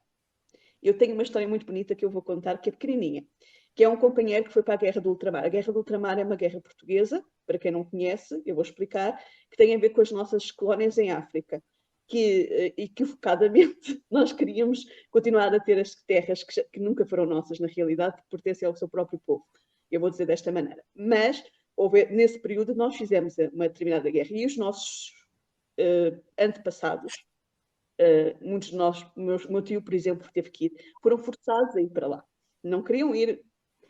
Eu tenho uma história muito bonita que eu vou contar, que é pequenininha, que é um companheiro que foi para a Guerra do Ultramar. A Guerra do Ultramar é uma guerra portuguesa, para quem não conhece, eu vou explicar, que tem a ver com as nossas colónias em África, que equivocadamente nós queríamos continuar a ter as terras que nunca foram nossas, na realidade, que pertencem ao seu próprio povo. Eu vou dizer desta maneira. Mas, nesse período, nós fizemos uma determinada guerra e os nossos antepassados, muitos de nós, meu tio, por exemplo, teve que ir, foram forçados a ir para lá. Não queriam ir,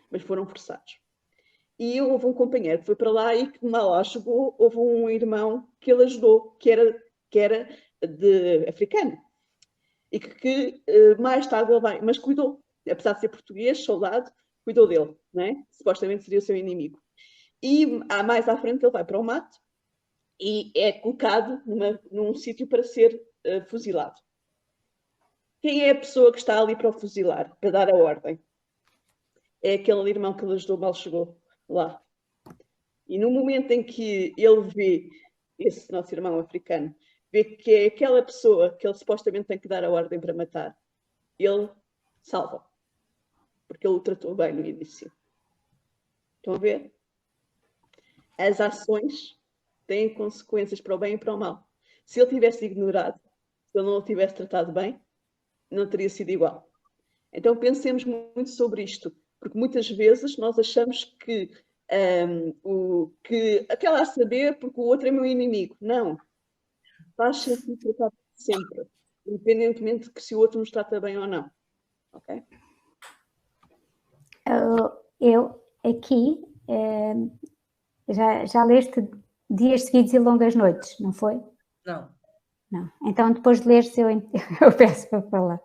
mas foram forçados. E houve um companheiro que foi para lá e que mal lá chegou, houve um irmão que ele ajudou, que era de africano. E que mais tarde ele vai, mas cuidou, apesar de ser português, soldado, cuidou dele, né? Supostamente seria o seu inimigo. E mais à frente ele vai para o mato e é colocado num sítio para ser fuzilado. Quem é a pessoa que está ali para o fuzilar, para dar a ordem? É aquele irmão que ele ajudou, mal chegou lá. E no momento em que ele vê, esse nosso irmão africano, vê que é aquela pessoa que ele supostamente tem que dar a ordem para matar, ele salva. Porque ele o tratou bem no início. Estão a ver? As ações têm consequências para o bem e para o mal. Se ele tivesse ignorado, se ele não o tivesse tratado bem, não teria sido igual. Então pensemos muito sobre isto, porque muitas vezes nós achamos que aquela a saber porque o outro é meu inimigo. Não. Faz sentido tratar sempre, independentemente de se o outro nos trata bem ou não. Ok? Eu aqui já leste Dias Seguidos e Longas Noites, não foi? Não. Não. Então depois de leres eu peço para falar.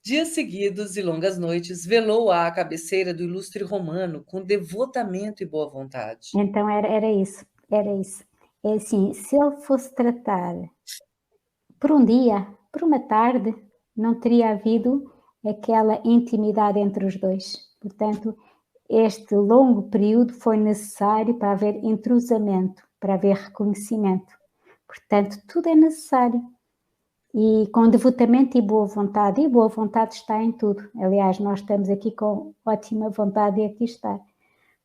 Dias seguidos e longas noites velou à cabeceira do ilustre romano com devotamento e boa vontade. Então era isso. É assim, se ele fosse tratar por um dia, por uma tarde, não teria havido aquela intimidade entre os dois. Portanto, este longo período foi necessário para haver entrosamento, para haver reconhecimento. Portanto, tudo é necessário. E com devotamento e boa vontade está em tudo. Aliás, nós estamos aqui com ótima vontade de aqui estar,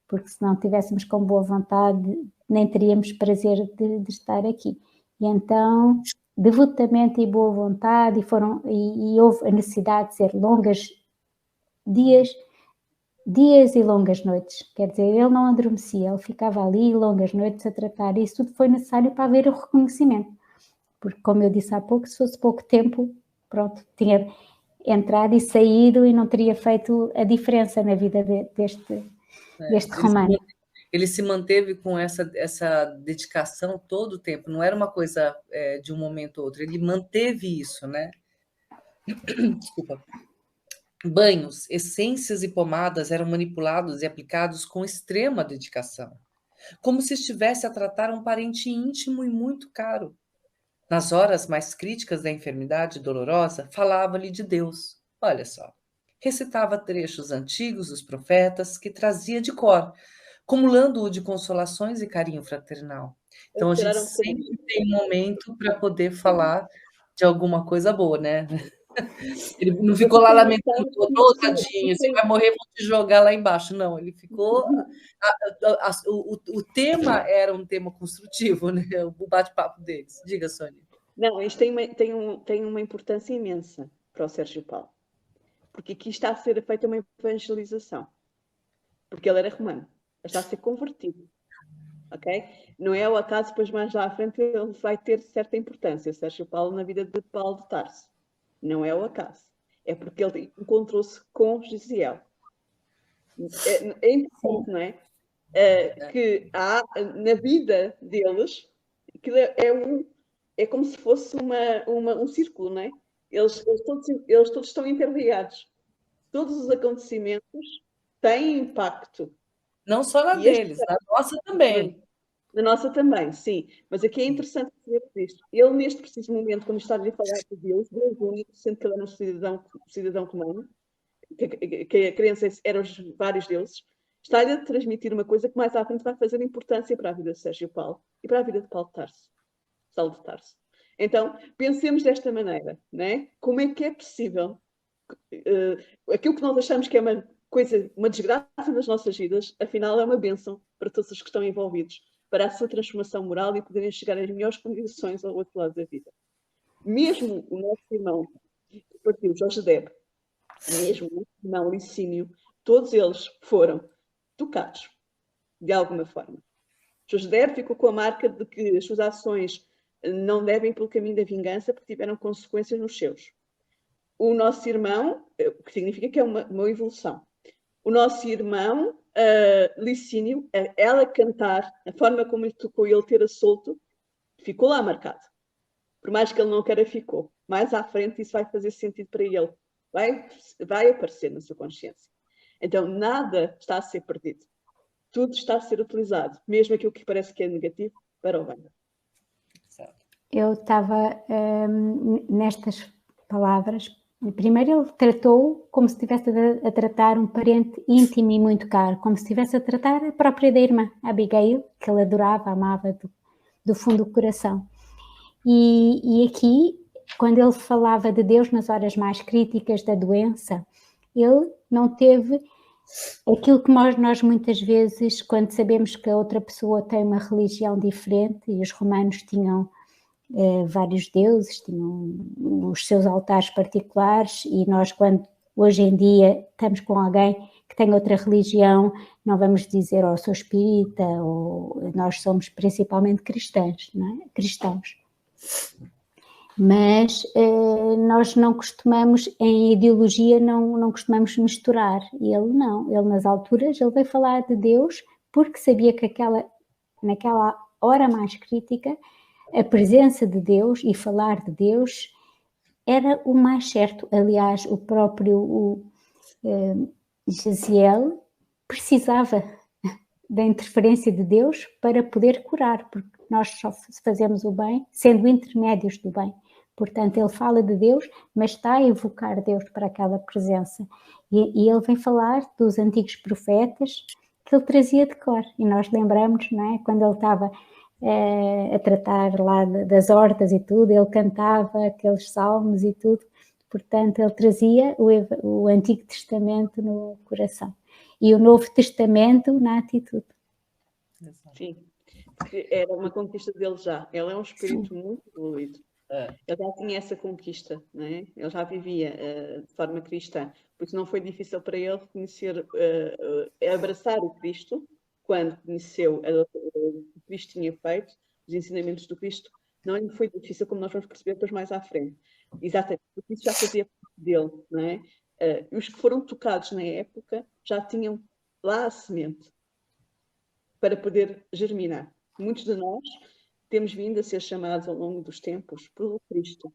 porque se não tivéssemos com boa vontade, nem teríamos prazer de estar aqui. E então, devotamento e boa vontade, e houve a necessidade de ser longos dias e longas noites. Quer dizer, ele não adormecia, ele ficava ali longas noites a tratar. Isso tudo foi necessário para haver o reconhecimento. Porque, como eu disse há pouco, se fosse pouco tempo, pronto, tinha entrado e saído e não teria feito a diferença na vida deste romano. Ele se manteve com essa dedicação todo o tempo, não era uma coisa de um momento ou outro, ele manteve isso, né? Desculpa. Banhos, essências e pomadas eram manipulados e aplicados com extrema dedicação, como se estivesse a tratar um parente íntimo e muito caro. Nas horas mais críticas da enfermidade dolorosa, falava-lhe de Deus. Olha só. Recitava trechos antigos dos profetas que trazia de cor, acumulando-o de consolações e carinho fraternal. Então, a gente sempre tem um momento para poder falar de alguma coisa boa, né? Ele não ficou lá lamentando, tadinho, você vai morrer, vou te jogar lá embaixo. Não, ele ficou... O tema era um tema construtivo, né? O bate-papo deles. Diga, Sônia. Não, isto tem uma importância imensa para o Sérgio Paulo. Porque aqui está a ser feita uma evangelização. Porque ele era romano. Está a ser convertido. Ok? Não é o acaso, depois mais lá à frente ele vai ter certa importância, o Sérgio Paulo, na vida de Paulo de Tarso. Não é o acaso. É porque ele encontrou-se com Gisiel. É importante, não é? Que há na vida deles, que é como se fosse um círculo, não é? Eles todos estão interligados. Todos os acontecimentos têm impacto. Não só na deles, na nossa também. Na nossa também, sim. Mas aqui é interessante saber isto. Ele, neste preciso momento, quando está a falar de Deus único, sendo que ele era um cidadão romano, que a crença eram os vários deuses, está-lhe a transmitir uma coisa que mais à frente vai fazer importância para a vida de Sérgio Paulo e para a vida de Paulo de Tarso. Saulo de Tarso. Então, pensemos desta maneira, né? Como é que é possível aquilo que nós achamos que é uma desgraça nas nossas vidas, afinal é uma bênção para todos os que estão envolvidos, para a sua transformação moral e poderem chegar às melhores condições ao outro lado da vida. Mesmo o nosso irmão que partiu, Jorge Deb, mesmo o nosso irmão Licínio, todos eles foram tocados, de alguma forma. Jorge Deb ficou com a marca de que as suas ações não devem pelo caminho da vingança porque tiveram consequências nos seus. O nosso irmão, o que significa que é uma evolução. O nosso irmão, Licínio, ela cantar, a forma como ele tocou e ele ter a solto, ficou lá marcado. Por mais que ele não queira, ficou. Mais à frente isso vai fazer sentido para ele. Vai aparecer na sua consciência. Então, nada está a ser perdido. Tudo está a ser utilizado, mesmo aquilo que parece que é negativo, para o bem. Eu estava nestas palavras. Primeiro ele tratou como se estivesse a tratar um parente íntimo e muito caro, como se estivesse a tratar a própria da irmã, Abigail, que ele adorava, amava do fundo do coração. E aqui, quando ele falava de Deus nas horas mais críticas da doença, ele não teve aquilo que nós muitas vezes, quando sabemos que a outra pessoa tem uma religião diferente, e os romanos tinham vários deuses, tinham os seus altares particulares, e nós, quando hoje em dia estamos com alguém que tem outra religião, não vamos dizer, oh, sou espírita, ou nós somos principalmente cristãos, não é? Cristãos. Mas nós não costumamos, em ideologia, não costumamos misturar. E ele não, ele nas alturas, ele veio falar de Deus porque sabia que naquela hora mais crítica, a presença de Deus e falar de Deus era o mais certo. Aliás, o próprio Gisiel precisava da interferência de Deus para poder curar, porque nós só fazemos o bem sendo intermédios do bem. Portanto, ele fala de Deus, mas está a evocar Deus para aquela presença. E ele vem falar dos antigos profetas que ele trazia de cor. E nós lembramos, não é? Quando ele estava a tratar lá das hortas e tudo, ele cantava aqueles salmos e tudo. Portanto, ele trazia o Antigo Testamento no coração e o Novo Testamento na atitude. Sim, porque era uma conquista dele já. Ele é um espírito muito evoluído. Ele já tinha essa conquista, não é? Ele já vivia de forma cristã, por isso não foi difícil para ele conhecer, abraçar o Cristo, quando conheceu o que Cristo tinha feito, os ensinamentos do Cristo, não lhe foi difícil, como nós vamos perceber depois mais à frente. Exatamente, porque isso já fazia parte dele, não é? Os que foram tocados na época já tinham lá a semente para poder germinar. Muitos de nós temos vindo a ser chamados ao longo dos tempos pelo Cristo.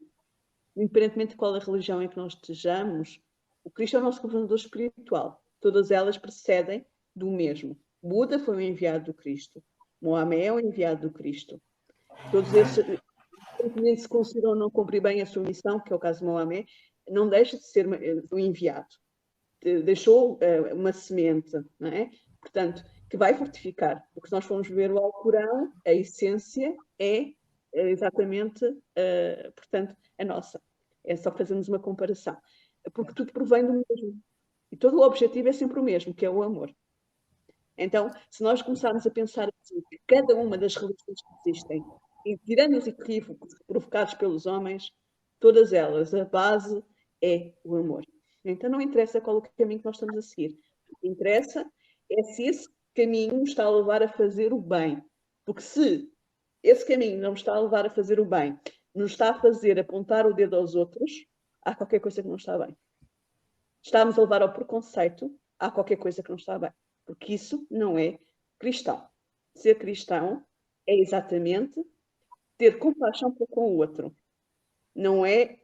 Independentemente de qual a religião em que nós estejamos, o Cristo é o nosso governador espiritual. Todas elas precedem do mesmo. Buda foi o enviado do Cristo. Mohamé é o enviado do Cristo. Todos esses, se consideram não cumprir bem a sua missão, que é o caso de Mohamé, não deixa de ser o enviado. Deixou uma semente, não é? Portanto, que vai fortificar. Porque se nós formos ver o Alcorão, a essência é exatamente, portanto, a nossa. É só fazermos uma comparação. Porque tudo provém do mesmo. E todo o objetivo é sempre o mesmo, que é o amor. Então, se nós começarmos a pensar assim, que cada uma das religiões que existem, e tirando os equívocos provocados pelos homens, todas elas, a base é o amor. Então não interessa qual o caminho que nós estamos a seguir. O que interessa é se esse caminho está a levar a fazer o bem. Porque se esse caminho não está a levar a fazer o bem, nos está a fazer apontar o dedo aos outros, há qualquer coisa que não está bem. Estamos a levar ao preconceito, há qualquer coisa que não está bem. Porque isso não é cristão. Ser cristão é exatamente ter compaixão para com o outro. Não é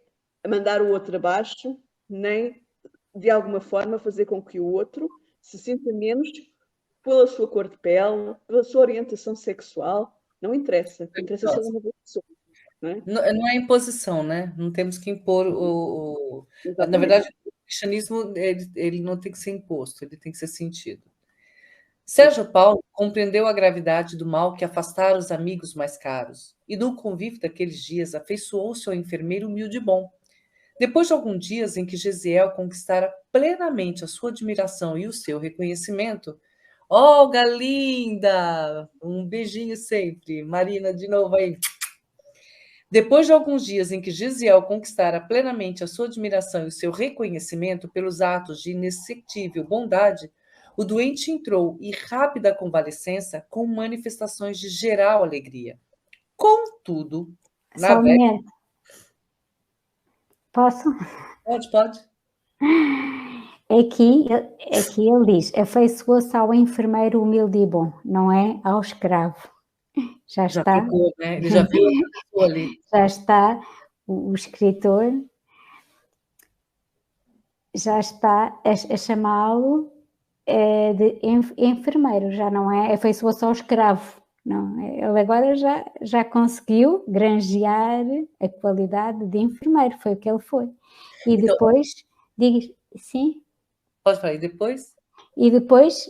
mandar o outro abaixo, nem de alguma forma fazer com que o outro se sinta menos pela sua cor de pele, pela sua orientação sexual. Não interessa. Interessa ser uma boa pessoa. Não é? Não é imposição, né? Não temos que impor Na verdade, o cristianismo ele não tem que ser imposto, ele tem que ser sentido. Sérgio Paulo compreendeu a gravidade do mal que afastara os amigos mais caros, e no convívio daqueles dias afeiçoou-se ao enfermeiro humilde e bom. Depois de alguns dias em que Gesiel conquistara plenamente a sua admiração e o seu reconhecimento, Olga linda! Um beijinho sempre. Marina, de novo aí. Depois de alguns dias em que Gesiel conquistara plenamente a sua admiração e o seu reconhecimento pelos atos de inexcedível bondade, o doente entrou em rápida convalescença com manifestações de geral alegria. Contudo, Só um momento. Posso? Pode. Aqui ele diz, afeiçoou-se ao enfermeiro humilde e bom, não é ao escravo. Já está. Pegou, né? Ele já viu a pessoa ali. Já está o escritor, já está a chamá-lo de enfermeiro, já não é afeiçoou-se ao escravo. Não, ele agora já conseguiu granjear a qualidade de enfermeiro, foi o que ele foi. E então, depois, diz, sim? Pode falar, e depois? E depois,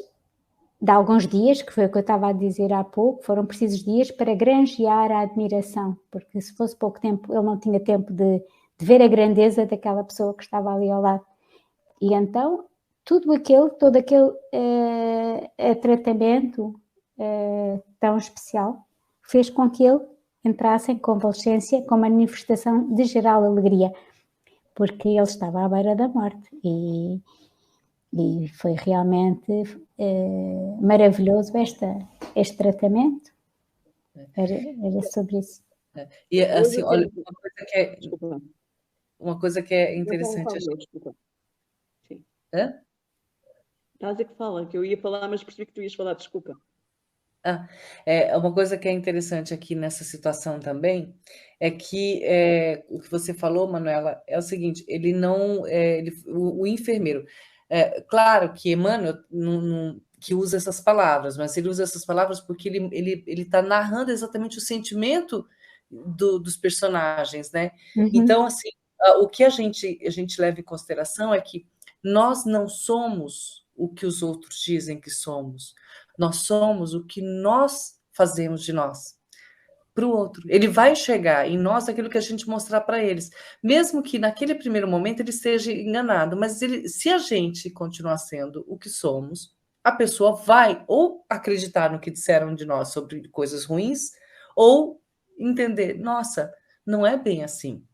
de alguns dias, que foi o que eu estava a dizer há pouco, foram precisos dias para granjear a admiração, porque se fosse pouco tempo, ele não tinha tempo de ver a grandeza daquela pessoa que estava ali ao lado. E então, todo aquele tratamento tão especial fez com que ele entrasse em convalescência com uma manifestação de geral alegria, porque ele estava à beira da morte e foi realmente maravilhoso este tratamento. Era sobre isso. E assim, olha, uma coisa que é interessante. Sim. Hã? Estás a dizer que fala, que eu ia falar, mas percebi que tu ias falar, desculpa. Uma coisa que é interessante aqui nessa situação também é que o que você falou, Manuela, é o seguinte: ele não, o enfermeiro, claro que Emmanuel não, que usa essas palavras, mas ele usa essas palavras porque ele está narrando exatamente o sentimento dos personagens, né? Uhum. Então, assim, o que a gente leva em consideração é que nós não somos o que os outros dizem que somos. Nós somos o que nós fazemos de nós para o outro. Ele vai enxergar em nós aquilo que a gente mostrar para eles. Mesmo que naquele primeiro momento ele esteja enganado, mas se a gente continuar sendo o que somos, a pessoa vai ou acreditar no que disseram de nós sobre coisas ruins, ou entender, nossa, não é bem assim.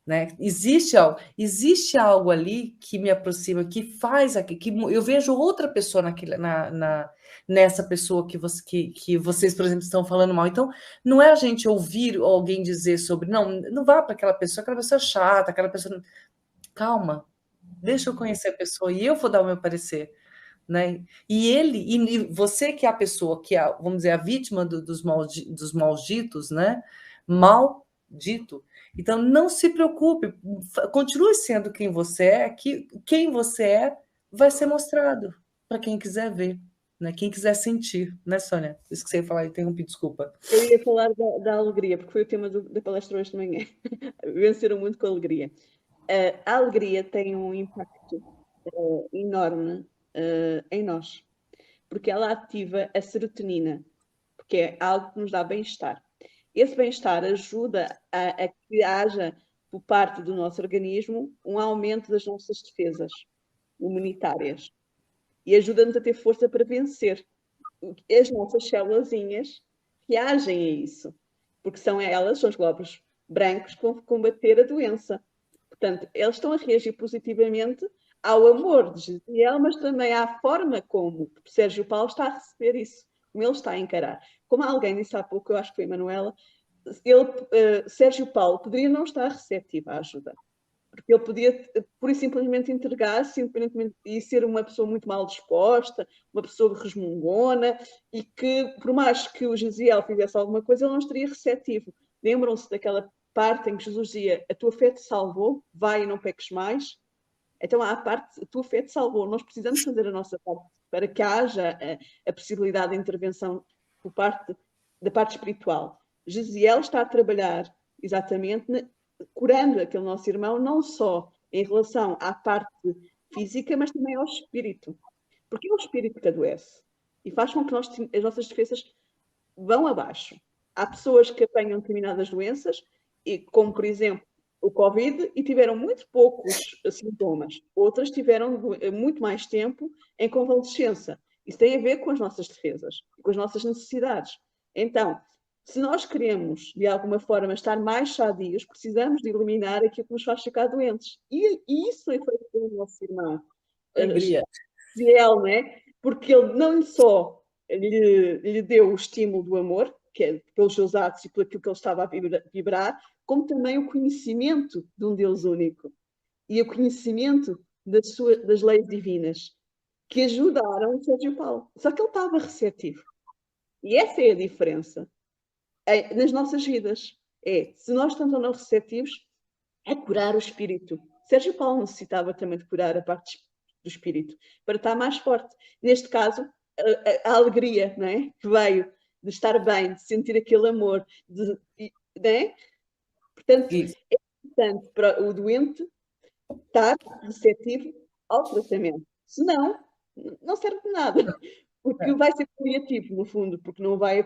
Né? Existe algo ali que me aproxima, que faz aqui, que eu vejo outra pessoa nessa pessoa que vocês, por exemplo, estão falando mal. Então, não é a gente ouvir alguém dizer sobre, não vá para aquela pessoa é chata, aquela pessoa. Calma, deixa eu conhecer a pessoa e eu vou dar o meu parecer. Né? E você que é a pessoa que é, vamos dizer, a vítima dos malditos, né? Maldito. Então, não se preocupe, continue sendo quem você é, que quem você é vai ser mostrado para quem quiser ver, né? Quem quiser sentir, né, Sônia? Isso que você ia falar, interrompi, desculpa. Eu ia falar da alegria, porque foi o tema da palestra hoje de manhã. Vencer o mundo com alegria. A alegria tem um impacto enorme em nós, porque ela ativa a serotonina, porque é algo que nos dá bem-estar. Esse bem-estar ajuda a que haja, por parte do nosso organismo, um aumento das nossas defesas imunitárias e ajuda-nos a ter força para vencer as nossas célulazinhas que agem a isso, porque são os glóbulos brancos, que vão combater a doença. Portanto, eles estão a reagir positivamente ao amor de Gisele, mas também à forma como o Sérgio Paulo está a receber isso, como ele está a encarar. Como alguém disse há pouco, eu acho que foi a Manuela, Sérgio Paulo poderia não estar receptivo à ajuda, porque ele podia, pura e simplesmente, entregar-se e ser uma pessoa muito mal disposta, uma pessoa resmungona, e que, por mais que o Gesiel fizesse alguma coisa, ele não estaria receptivo. Lembram-se daquela parte em que Jesus dizia: a tua fé te salvou, vai e não peques mais? Então há a parte, a tua fé te salvou. Nós precisamos fazer a nossa parte para que haja a possibilidade de intervenção da parte espiritual. Gesiel está a trabalhar exatamente curando aquele nosso irmão, não só em relação à parte física, mas também ao espírito. Porque é o espírito que adoece e faz com que as nossas defesas vão abaixo. Há pessoas que apanham determinadas doenças, como por exemplo o Covid, e tiveram muito poucos sintomas. Outras tiveram muito mais tempo em convalescença. Isso tem a ver com as nossas defesas, com as nossas necessidades. Então, se nós queremos, de alguma forma, estar mais sadios, precisamos de eliminar aquilo que nos faz ficar doentes. E isso foi feito pelo nosso irmão. Alegria. Fiel, né? Porque ele não só lhe deu o estímulo do amor, que é pelos seus atos e por aquilo que ele estava a vibrar, como também o conhecimento de um Deus único e o conhecimento das leis divinas, que ajudaram o Sérgio Paulo. Só que ele estava receptivo. E essa é a diferença nas nossas vidas. Se nós estamos ou não receptivos, é curar o espírito. Sérgio Paulo necessitava também de curar a parte do espírito para estar mais forte. Neste caso, a alegria, não é? Que veio de estar bem, de sentir aquele amor, não é? Portanto, Isso. é importante para o doente estar receptivo ao tratamento. Senão, não serve de nada. Porque vai ser paliativo, no fundo, porque não vai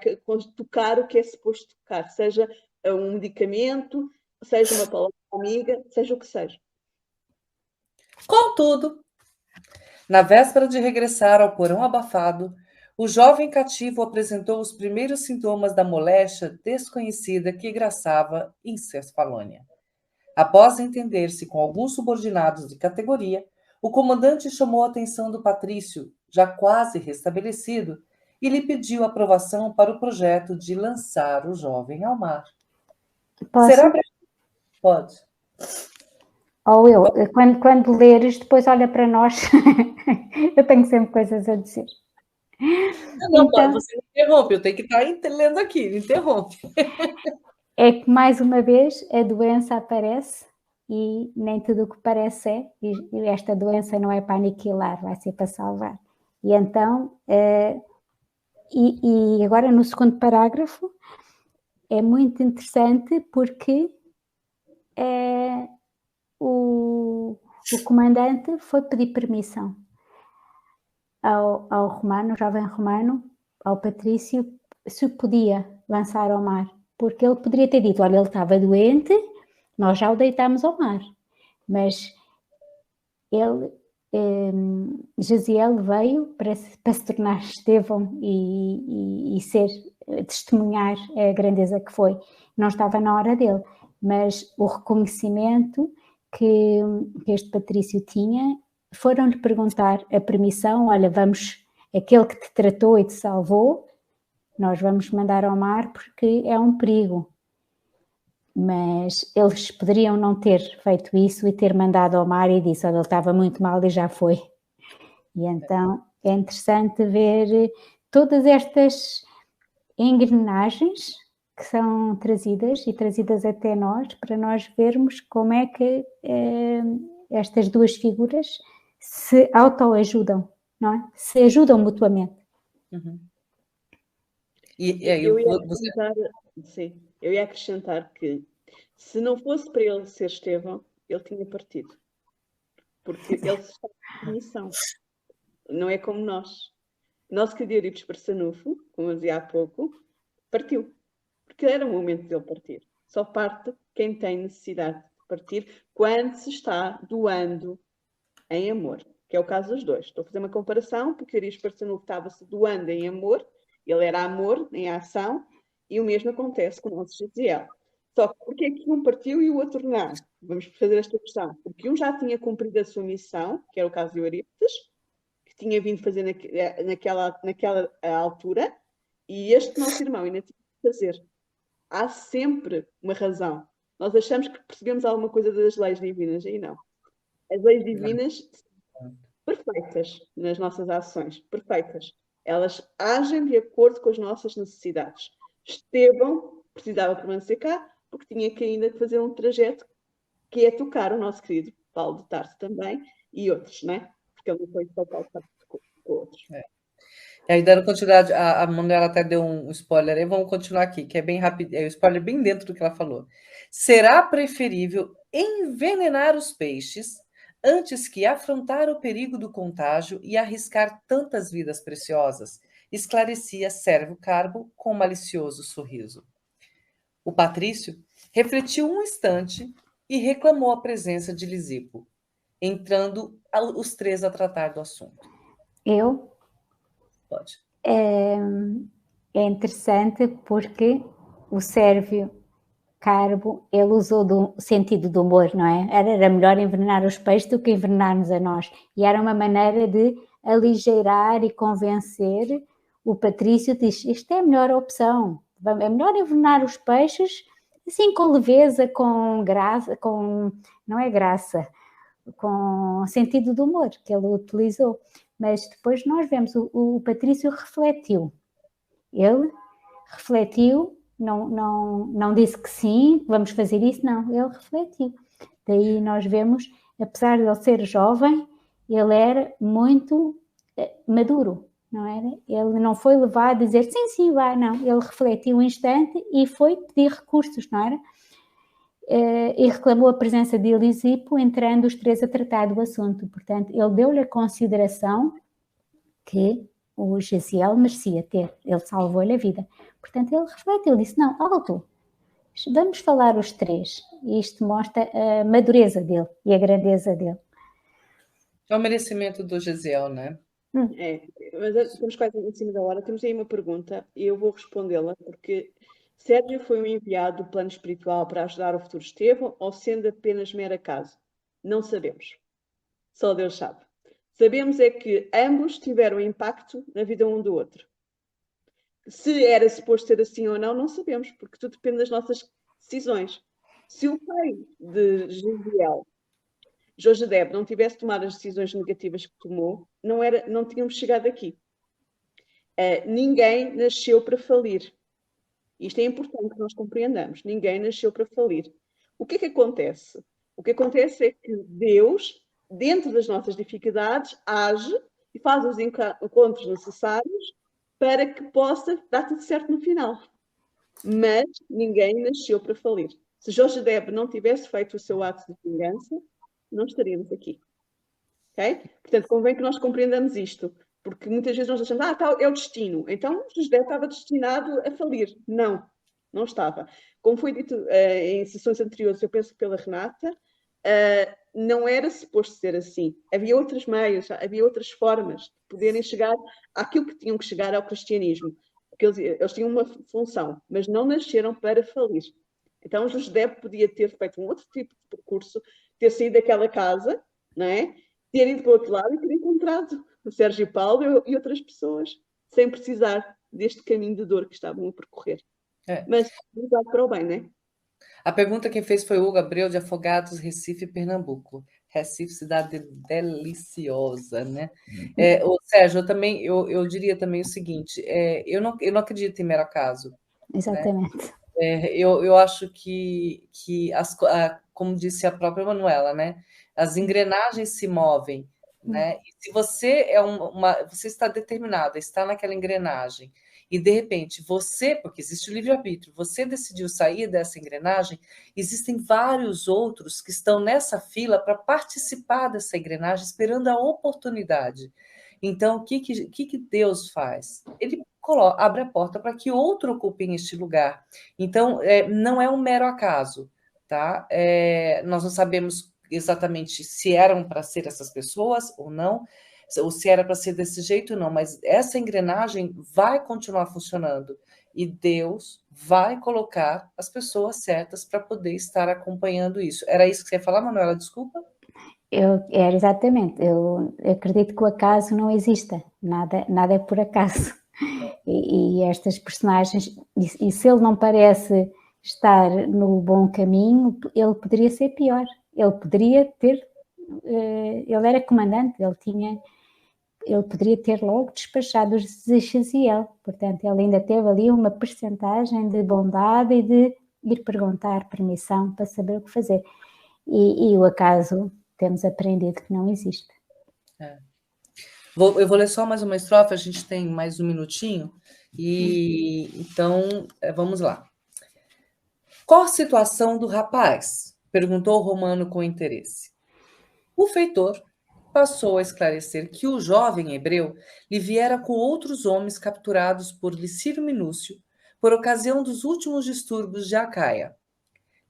tocar o que é suposto tocar, seja um medicamento, seja uma palavra amiga, seja o que seja. Contudo, na véspera de regressar ao porão abafado, o jovem cativo apresentou os primeiros sintomas da moléstia desconhecida que graçava em Cefalônia. Após entender-se com alguns subordinados de categoria, o comandante chamou a atenção do patrício, já quase restabelecido, e lhe pediu aprovação para o projeto de lançar o jovem ao mar. Posso? Será? Pode. Ou eu, quando leres, depois olha para nós. Eu tenho sempre coisas a dizer. Não, então, você me interrompe, eu tenho que estar lendo aqui, me interrompe. É que, mais uma vez, a doença aparece e nem tudo o que parece é, e esta doença não é para aniquilar, vai ser para salvar. E então, e agora no segundo parágrafo, é muito interessante porque o comandante foi pedir permissão ao romano, jovem romano, ao patrício, se podia lançar ao mar, porque ele poderia ter dito, olha, ele estava doente, nós já o deitámos ao mar, mas ele, Jaziel veio para se tornar Estevão e testemunhar a grandeza que foi. Não estava na hora dele, mas o reconhecimento que este patrício tinha, foram-lhe perguntar a permissão, olha, aquele que te tratou e te salvou, nós vamos mandar ao mar porque é um perigo. Mas eles poderiam não ter feito isso e ter mandado ao mar e disse, olha, ele estava muito mal e já foi. E então é interessante ver todas estas engrenagens que são trazidas até nós, para nós vermos como é que estas duas figuras se autoajudam, não é? Se ajudam mutuamente. Uhum. Eu ia acrescentar que, se não fosse para ele ser Estevão, ele tinha partido. Porque ele está em missão. Não é como nós. Nosso querido Eurípides Barçanufo, como eu dizia há pouco, partiu. Porque era o momento dele partir. Só parte quem tem necessidade de partir quando se está doando em amor, que é o caso dos dois. Estou a fazer uma comparação, porque Eurípides Barçanufo estava-se doando em amor, ele era amor em ação, e o mesmo acontece com o nosso Jaziel. Só que porque é que um partiu e o outro não? Vamos fazer esta questão. Porque um já tinha cumprido a sua missão, que era o caso de Eurípides, que tinha vindo fazer naquela altura, e este nosso irmão ainda tinha que fazer. Há sempre uma razão. Nós achamos que percebemos alguma coisa das leis divinas, e não. As leis divinas são perfeitas nas nossas ações, perfeitas. Elas agem de acordo com as nossas necessidades. Estevão precisava permanecer cá, porque tinha que ainda fazer um trajeto que é tocar o nosso querido Paulo de Tarso também, e outros, não é? Porque ele não foi só Paulo de Tarso com outros. E aí, dando continuidade, a Manuela até deu um spoiler aí, vamos continuar aqui, que é bem rápido, é um spoiler bem dentro do que ela falou. Será preferível envenenar os peixes antes que afrontar o perigo do contágio e arriscar tantas vidas preciosas? Esclarecia Sérvio Carbo com um malicioso sorriso. O patrício refletiu um instante e reclamou a presença de Lisipo, entrando os três a tratar do assunto. Eu? Pode. É interessante porque o Sérvio Carbo, ele usou do sentido do humor, não é? Era melhor envenenar os peixes do que envenenar-nos a nós. E era uma maneira de aligeirar e convencer o patrício, diz, isto é a melhor opção, é melhor envenenar os peixes, assim com leveza, com graça, não é graça, com sentido do humor que ele utilizou. Mas depois nós vemos, o patrício refletiu. Ele refletiu, não disse que sim, vamos fazer isso, não, ele refletiu. Daí nós vemos, apesar de ele ser jovem, ele era muito maduro, não era? Ele não foi levado a dizer sim, vai, não. Ele refletiu um instante e foi pedir recursos, não era? E reclamou a presença de Lisipo, entrando os três a tratar do assunto. Portanto, ele deu-lhe a consideração que o Jaziel merecia ter. Ele salvou-lhe a vida. Portanto, ele refletiu, ele disse, não, alto, vamos falar os três. E isto mostra a madureza dele e a grandeza dele. É o merecimento do Jaziel, né? É, mas estamos quase em cima da hora. Temos aí uma pergunta e eu vou respondê-la, porque Sérgio foi um enviado do plano espiritual para ajudar o futuro Estevão ou sendo apenas mero acaso? Não sabemos. Só Deus sabe. Sabemos é que ambos tiveram impacto na vida um do outro. Se era suposto ser assim ou não, não sabemos, porque tudo depende das nossas decisões. Se o pai de Jaziel, Josedeb, não tivesse tomado as decisões negativas que tomou, não tínhamos chegado aqui. Ninguém nasceu para falir. Isto é importante que nós compreendamos. Ninguém nasceu para falir. O que é que acontece? O que acontece é que Deus, dentro das nossas dificuldades, age e faz os encontros necessários para que possa dar tudo certo no final. Mas ninguém nasceu para falir. Se Jorge Deb não tivesse feito o seu ato de vingança, não estaríamos aqui. Okay? Portanto, convém que nós compreendamos isto, porque muitas vezes nós achamos, tá, é o destino. Então, José estava destinado a falir. Não, não estava. Como foi dito em sessões anteriores, eu penso pela Renata, não era suposto ser assim. Havia outros meios, havia outras formas de poderem chegar àquilo que tinham que chegar ao cristianismo. Porque eles tinham uma função, mas não nasceram para falir. Então, José podia ter feito um outro tipo de percurso, ter saído daquela casa, não é? Ter ido para o outro lado e ter encontrado o Sérgio Paulo e outras pessoas, sem precisar deste caminho de dor que estavam a percorrer. Mas usado para o bem, não é? A pergunta quem fez foi o Hugo Abreu, de Afogados, Recife, Pernambuco. Recife, cidade deliciosa, né? Sérgio, eu diria também o seguinte, eu não acredito em mero acaso. Exatamente. Né? Eu acho que como disse a própria Manuela, né? As engrenagens se movem, né? E se você você está determinado, está naquela engrenagem, e de repente porque existe o livre-arbítrio, você decidiu sair dessa engrenagem, existem vários outros que estão nessa fila para participar dessa engrenagem, esperando a oportunidade. Então, o que Deus faz? Ele abre a porta para que outro ocupe este lugar. Então, não é um mero acaso, tá? Nós não sabemos exatamente se eram para ser essas pessoas ou não, ou se era para ser desse jeito ou não, mas essa engrenagem vai continuar funcionando e Deus vai colocar as pessoas certas para poder estar acompanhando isso. Era isso que você ia falar, Manuela? Desculpa. Era exatamente. Eu acredito que o acaso não exista. Nada é por acaso. E estas personagens, e se ele não parece estar no bom caminho, ele poderia ser pior. Ele poderia ter, ele era comandante, ele poderia ter logo despachado os de Jaziel. Portanto, ele ainda teve ali uma percentagem de bondade e de ir perguntar permissão para saber o que fazer. E o acaso, temos aprendido que não existe. Eu vou ler só mais uma estrofe, a gente tem mais um minutinho, e então vamos lá. Qual a situação do rapaz? Perguntou o Romano com interesse. O feitor passou a esclarecer que o jovem hebreu lhe viera com outros homens capturados por Licínio Minúcio por ocasião dos últimos distúrbios de Acaia.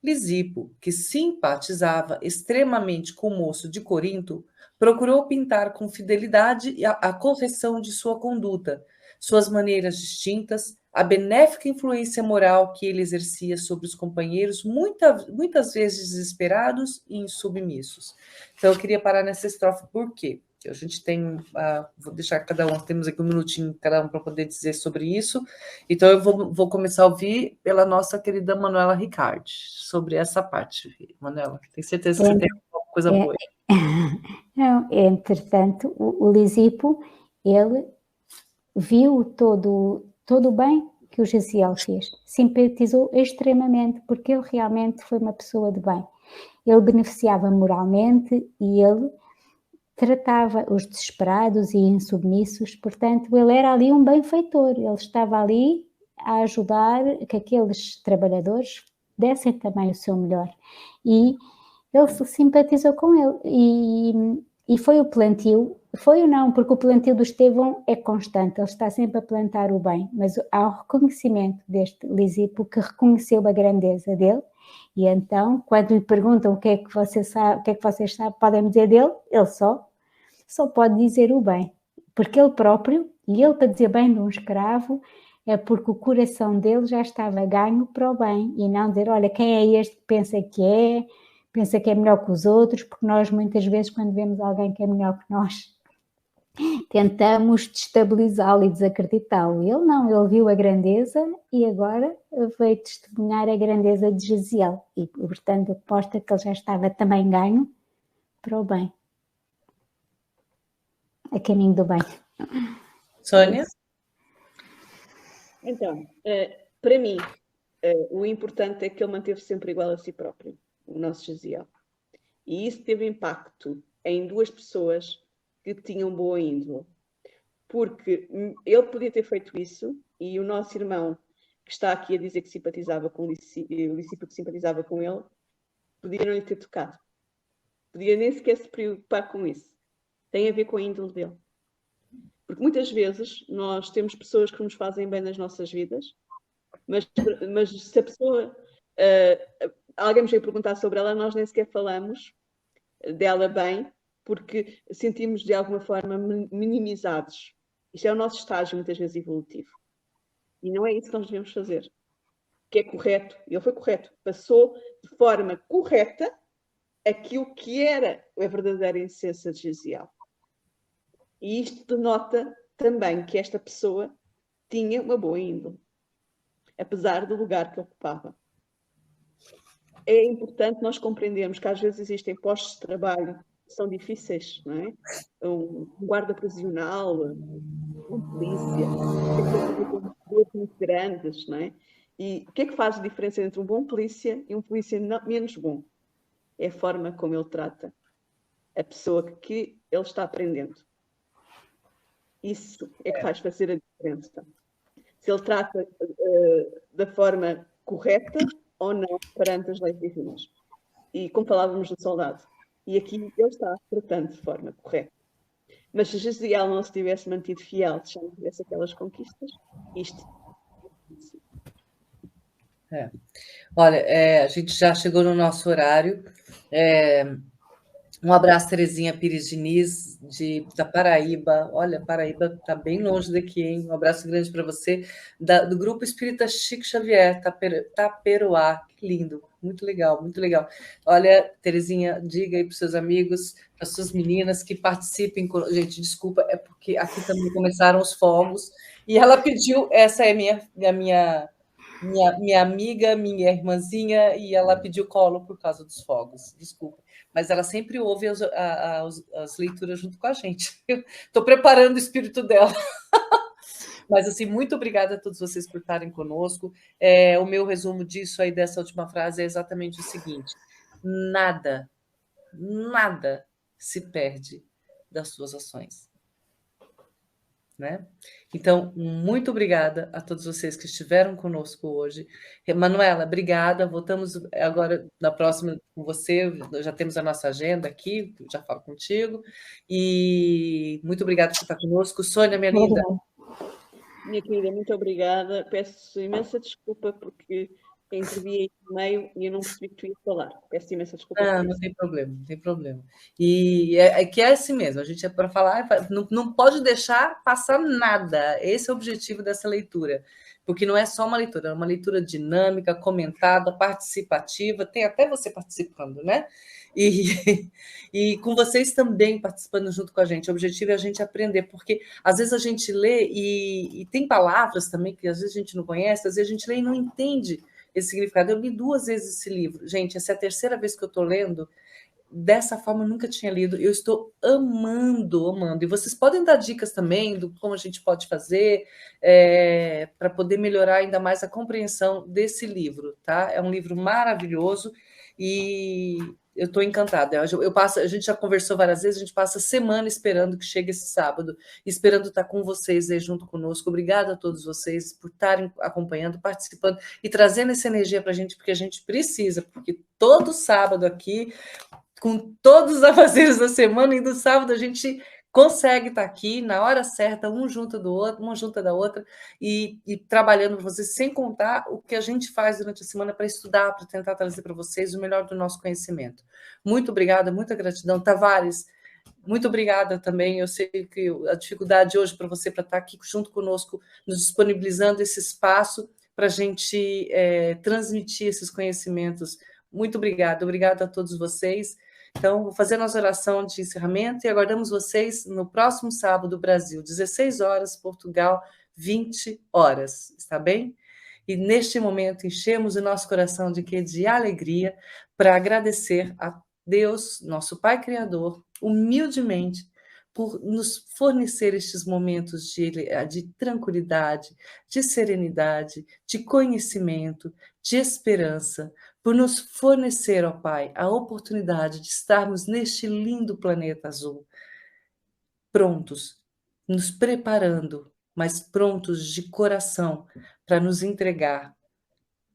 Lisipo, que simpatizava extremamente com o moço de Corinto, procurou pintar com fidelidade a correção de sua conduta, suas maneiras distintas, a benéfica influência moral que ele exercia sobre os companheiros, muitas vezes desesperados e insubmissos. Então, eu queria parar nessa estrofe, por quê? A gente tem, vou deixar temos aqui um minutinho cada um para poder dizer sobre isso. Então, eu vou começar a ouvir pela nossa querida Manuela Ricardi, sobre essa parte. Manuela, tenho certeza que você tem alguma coisa boa. Não, entretanto, o Lisipo, ele viu todo o bem que o Jaziel fez, simpatizou extremamente, porque ele realmente foi uma pessoa de bem. Ele beneficiava moralmente e ele tratava os desesperados e insubmissos, portanto, ele era ali um benfeitor, ele estava ali a ajudar que aqueles trabalhadores dessem também o seu melhor. E ele se simpatizou com ele. E foi o plantio, foi ou não, porque o plantio do Estevão é constante, ele está sempre a plantar o bem, mas há o reconhecimento deste Lisipo que reconheceu a grandeza dele, e então, quando lhe perguntam o que é que você sabe, o que é que vocês sabem, podem dizer dele, ele só pode dizer o bem, porque ele próprio, e ele para dizer bem de um escravo, é porque o coração dele já estava ganho para o bem, e não dizer, olha, quem é este que pensa que é melhor que os outros, porque nós muitas vezes quando vemos alguém que é melhor que nós, tentamos destabilizá-lo e desacreditá-lo. Ele não, ele viu a grandeza e agora veio testemunhar a grandeza de Jaziel, e portanto mostra que ele já estava também ganho para o bem. A caminho do bem. Sônia? Então, para mim, o importante é que ele manteve sempre igual a si próprio, o nosso Jaziel. E isso teve impacto em duas pessoas que tinham boa índole. Porque ele podia ter feito isso e o nosso irmão, que que está aqui a dizer que simpatizava com o discípulo que simpatizava com ele, podia não lhe ter tocado. Podia nem sequer se preocupar com isso. Tem a ver com a índole dele. Porque muitas vezes nós temos pessoas que nos fazem bem nas nossas vidas, mas se a pessoa, alguém nos veio perguntar sobre ela, nós nem sequer falamos dela bem, porque sentimos de alguma forma minimizados. Isto é o nosso estágio, muitas vezes, evolutivo. E não é isso que nós devemos fazer. Que é correto. Ele foi correto. Passou de forma correta aquilo que era a verdadeira essência de Gesiel. E isto denota também que esta pessoa tinha uma boa índole, apesar do lugar que ocupava. É importante nós compreendermos que às vezes existem postos de trabalho que são difíceis, não é? Um guarda prisional, um polícia, muito grandes, não é? E o que é que faz a diferença entre um bom polícia e um polícia menos bom? É a forma como ele trata a pessoa que ele está aprendendo. Isso é que faz fazer a diferença. Se ele trata da forma correta ou não perante as leis divinas. E como falávamos do soldado, e aqui ele está tratando de forma correta. Mas se Gesiel não se tivesse mantido fiel, se já não tivesse aquelas conquistas, isto... Olha, a gente já chegou no nosso horário. Um abraço, Terezinha Pires Diniz, da Paraíba. Olha, Paraíba está bem longe daqui, hein? Um abraço grande para você, do Grupo Espírita Chico Xavier, Taperoá. Que lindo, muito legal, muito legal. Olha, Terezinha, diga aí para os seus amigos, para as suas meninas que participem. Gente, desculpa, é porque aqui também começaram os fogos, e ela pediu, essa é minha amiga, minha irmãzinha, e ela pediu colo por causa dos fogos, desculpa. Mas ela sempre ouve as leituras junto com a gente. Estou preparando o espírito dela. Mas, assim, muito obrigada a todos vocês por estarem conosco. O meu resumo disso aí, dessa última frase, é exatamente o seguinte: nada se perde das suas ações. Né? Então, muito obrigada a todos vocês que estiveram conosco hoje. Manuela, obrigada. Voltamos agora na próxima com você. Já temos a nossa agenda aqui, já falo contigo. E muito obrigada por estar conosco. Sônia, minha linda. Minha querida, muito obrigada. Peço imensa desculpa porque intervi aí no meio e eu não percebi que tu ias falar. Peço imensa desculpa. Não tem problema, não tem problema. E é que é assim mesmo, a gente é para falar, não pode deixar passar nada. Esse é o objetivo dessa leitura, porque não é só uma leitura, é uma leitura dinâmica, comentada, participativa, tem até você participando, né? E com vocês também participando junto com a gente. O objetivo é a gente aprender, porque às vezes a gente lê e tem palavras também que às vezes a gente não conhece, às vezes a gente lê e não entende esse significado. Eu li 2 vezes esse livro. Gente, essa é a 3ª vez que eu estou lendo. Dessa forma, eu nunca tinha lido. Eu estou amando. E vocês podem dar dicas também do como a gente pode fazer para poder melhorar ainda mais a compreensão desse livro, tá? É um livro maravilhoso e eu estou encantada. A gente já conversou várias vezes, a gente passa a semana esperando que chegue esse sábado, esperando estar com vocês aí junto conosco. Obrigada a todos vocês por estarem acompanhando, participando e trazendo essa energia para a gente, porque a gente precisa, porque todo sábado aqui, com todos os afazeres da semana, e do sábado a gente consegue estar aqui na hora certa, um junto do outro, uma junta da outra, e trabalhando para vocês, sem contar o que a gente faz durante a semana para estudar, para tentar trazer para vocês o melhor do nosso conhecimento. Muito obrigada, muita gratidão. Tavares, muito obrigada também. Eu sei que a dificuldade hoje para você para estar aqui junto conosco, nos disponibilizando esse espaço para a gente transmitir esses conhecimentos. Muito obrigada a todos vocês. Então, vou fazer a nossa oração de encerramento e aguardamos vocês no próximo sábado, Brasil, 16 horas, Portugal, 20 horas, está bem? E neste momento enchemos o nosso coração de alegria para agradecer a Deus, nosso Pai Criador, humildemente, por nos fornecer estes momentos de tranquilidade, de serenidade, de conhecimento, de esperança, por nos fornecer, ó Pai, a oportunidade de estarmos neste lindo planeta azul, prontos, nos preparando, mas prontos de coração para nos entregar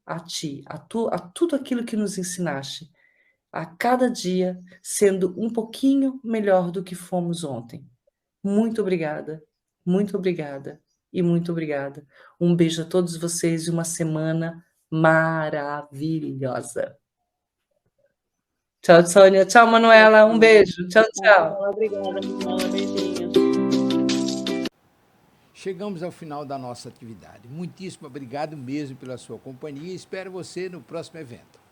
a Ti, a tudo aquilo que nos ensinaste, a cada dia sendo um pouquinho melhor do que fomos ontem. Muito obrigada e muito obrigada. Um beijo a todos vocês e uma semana maravilhosa. Tchau, Sônia. Tchau, Manuela. Um beijo. Tchau, tchau. Obrigada, Manuela. Beijinhos. Chegamos ao final da nossa atividade. Muitíssimo obrigado mesmo pela sua companhia e espero você no próximo evento.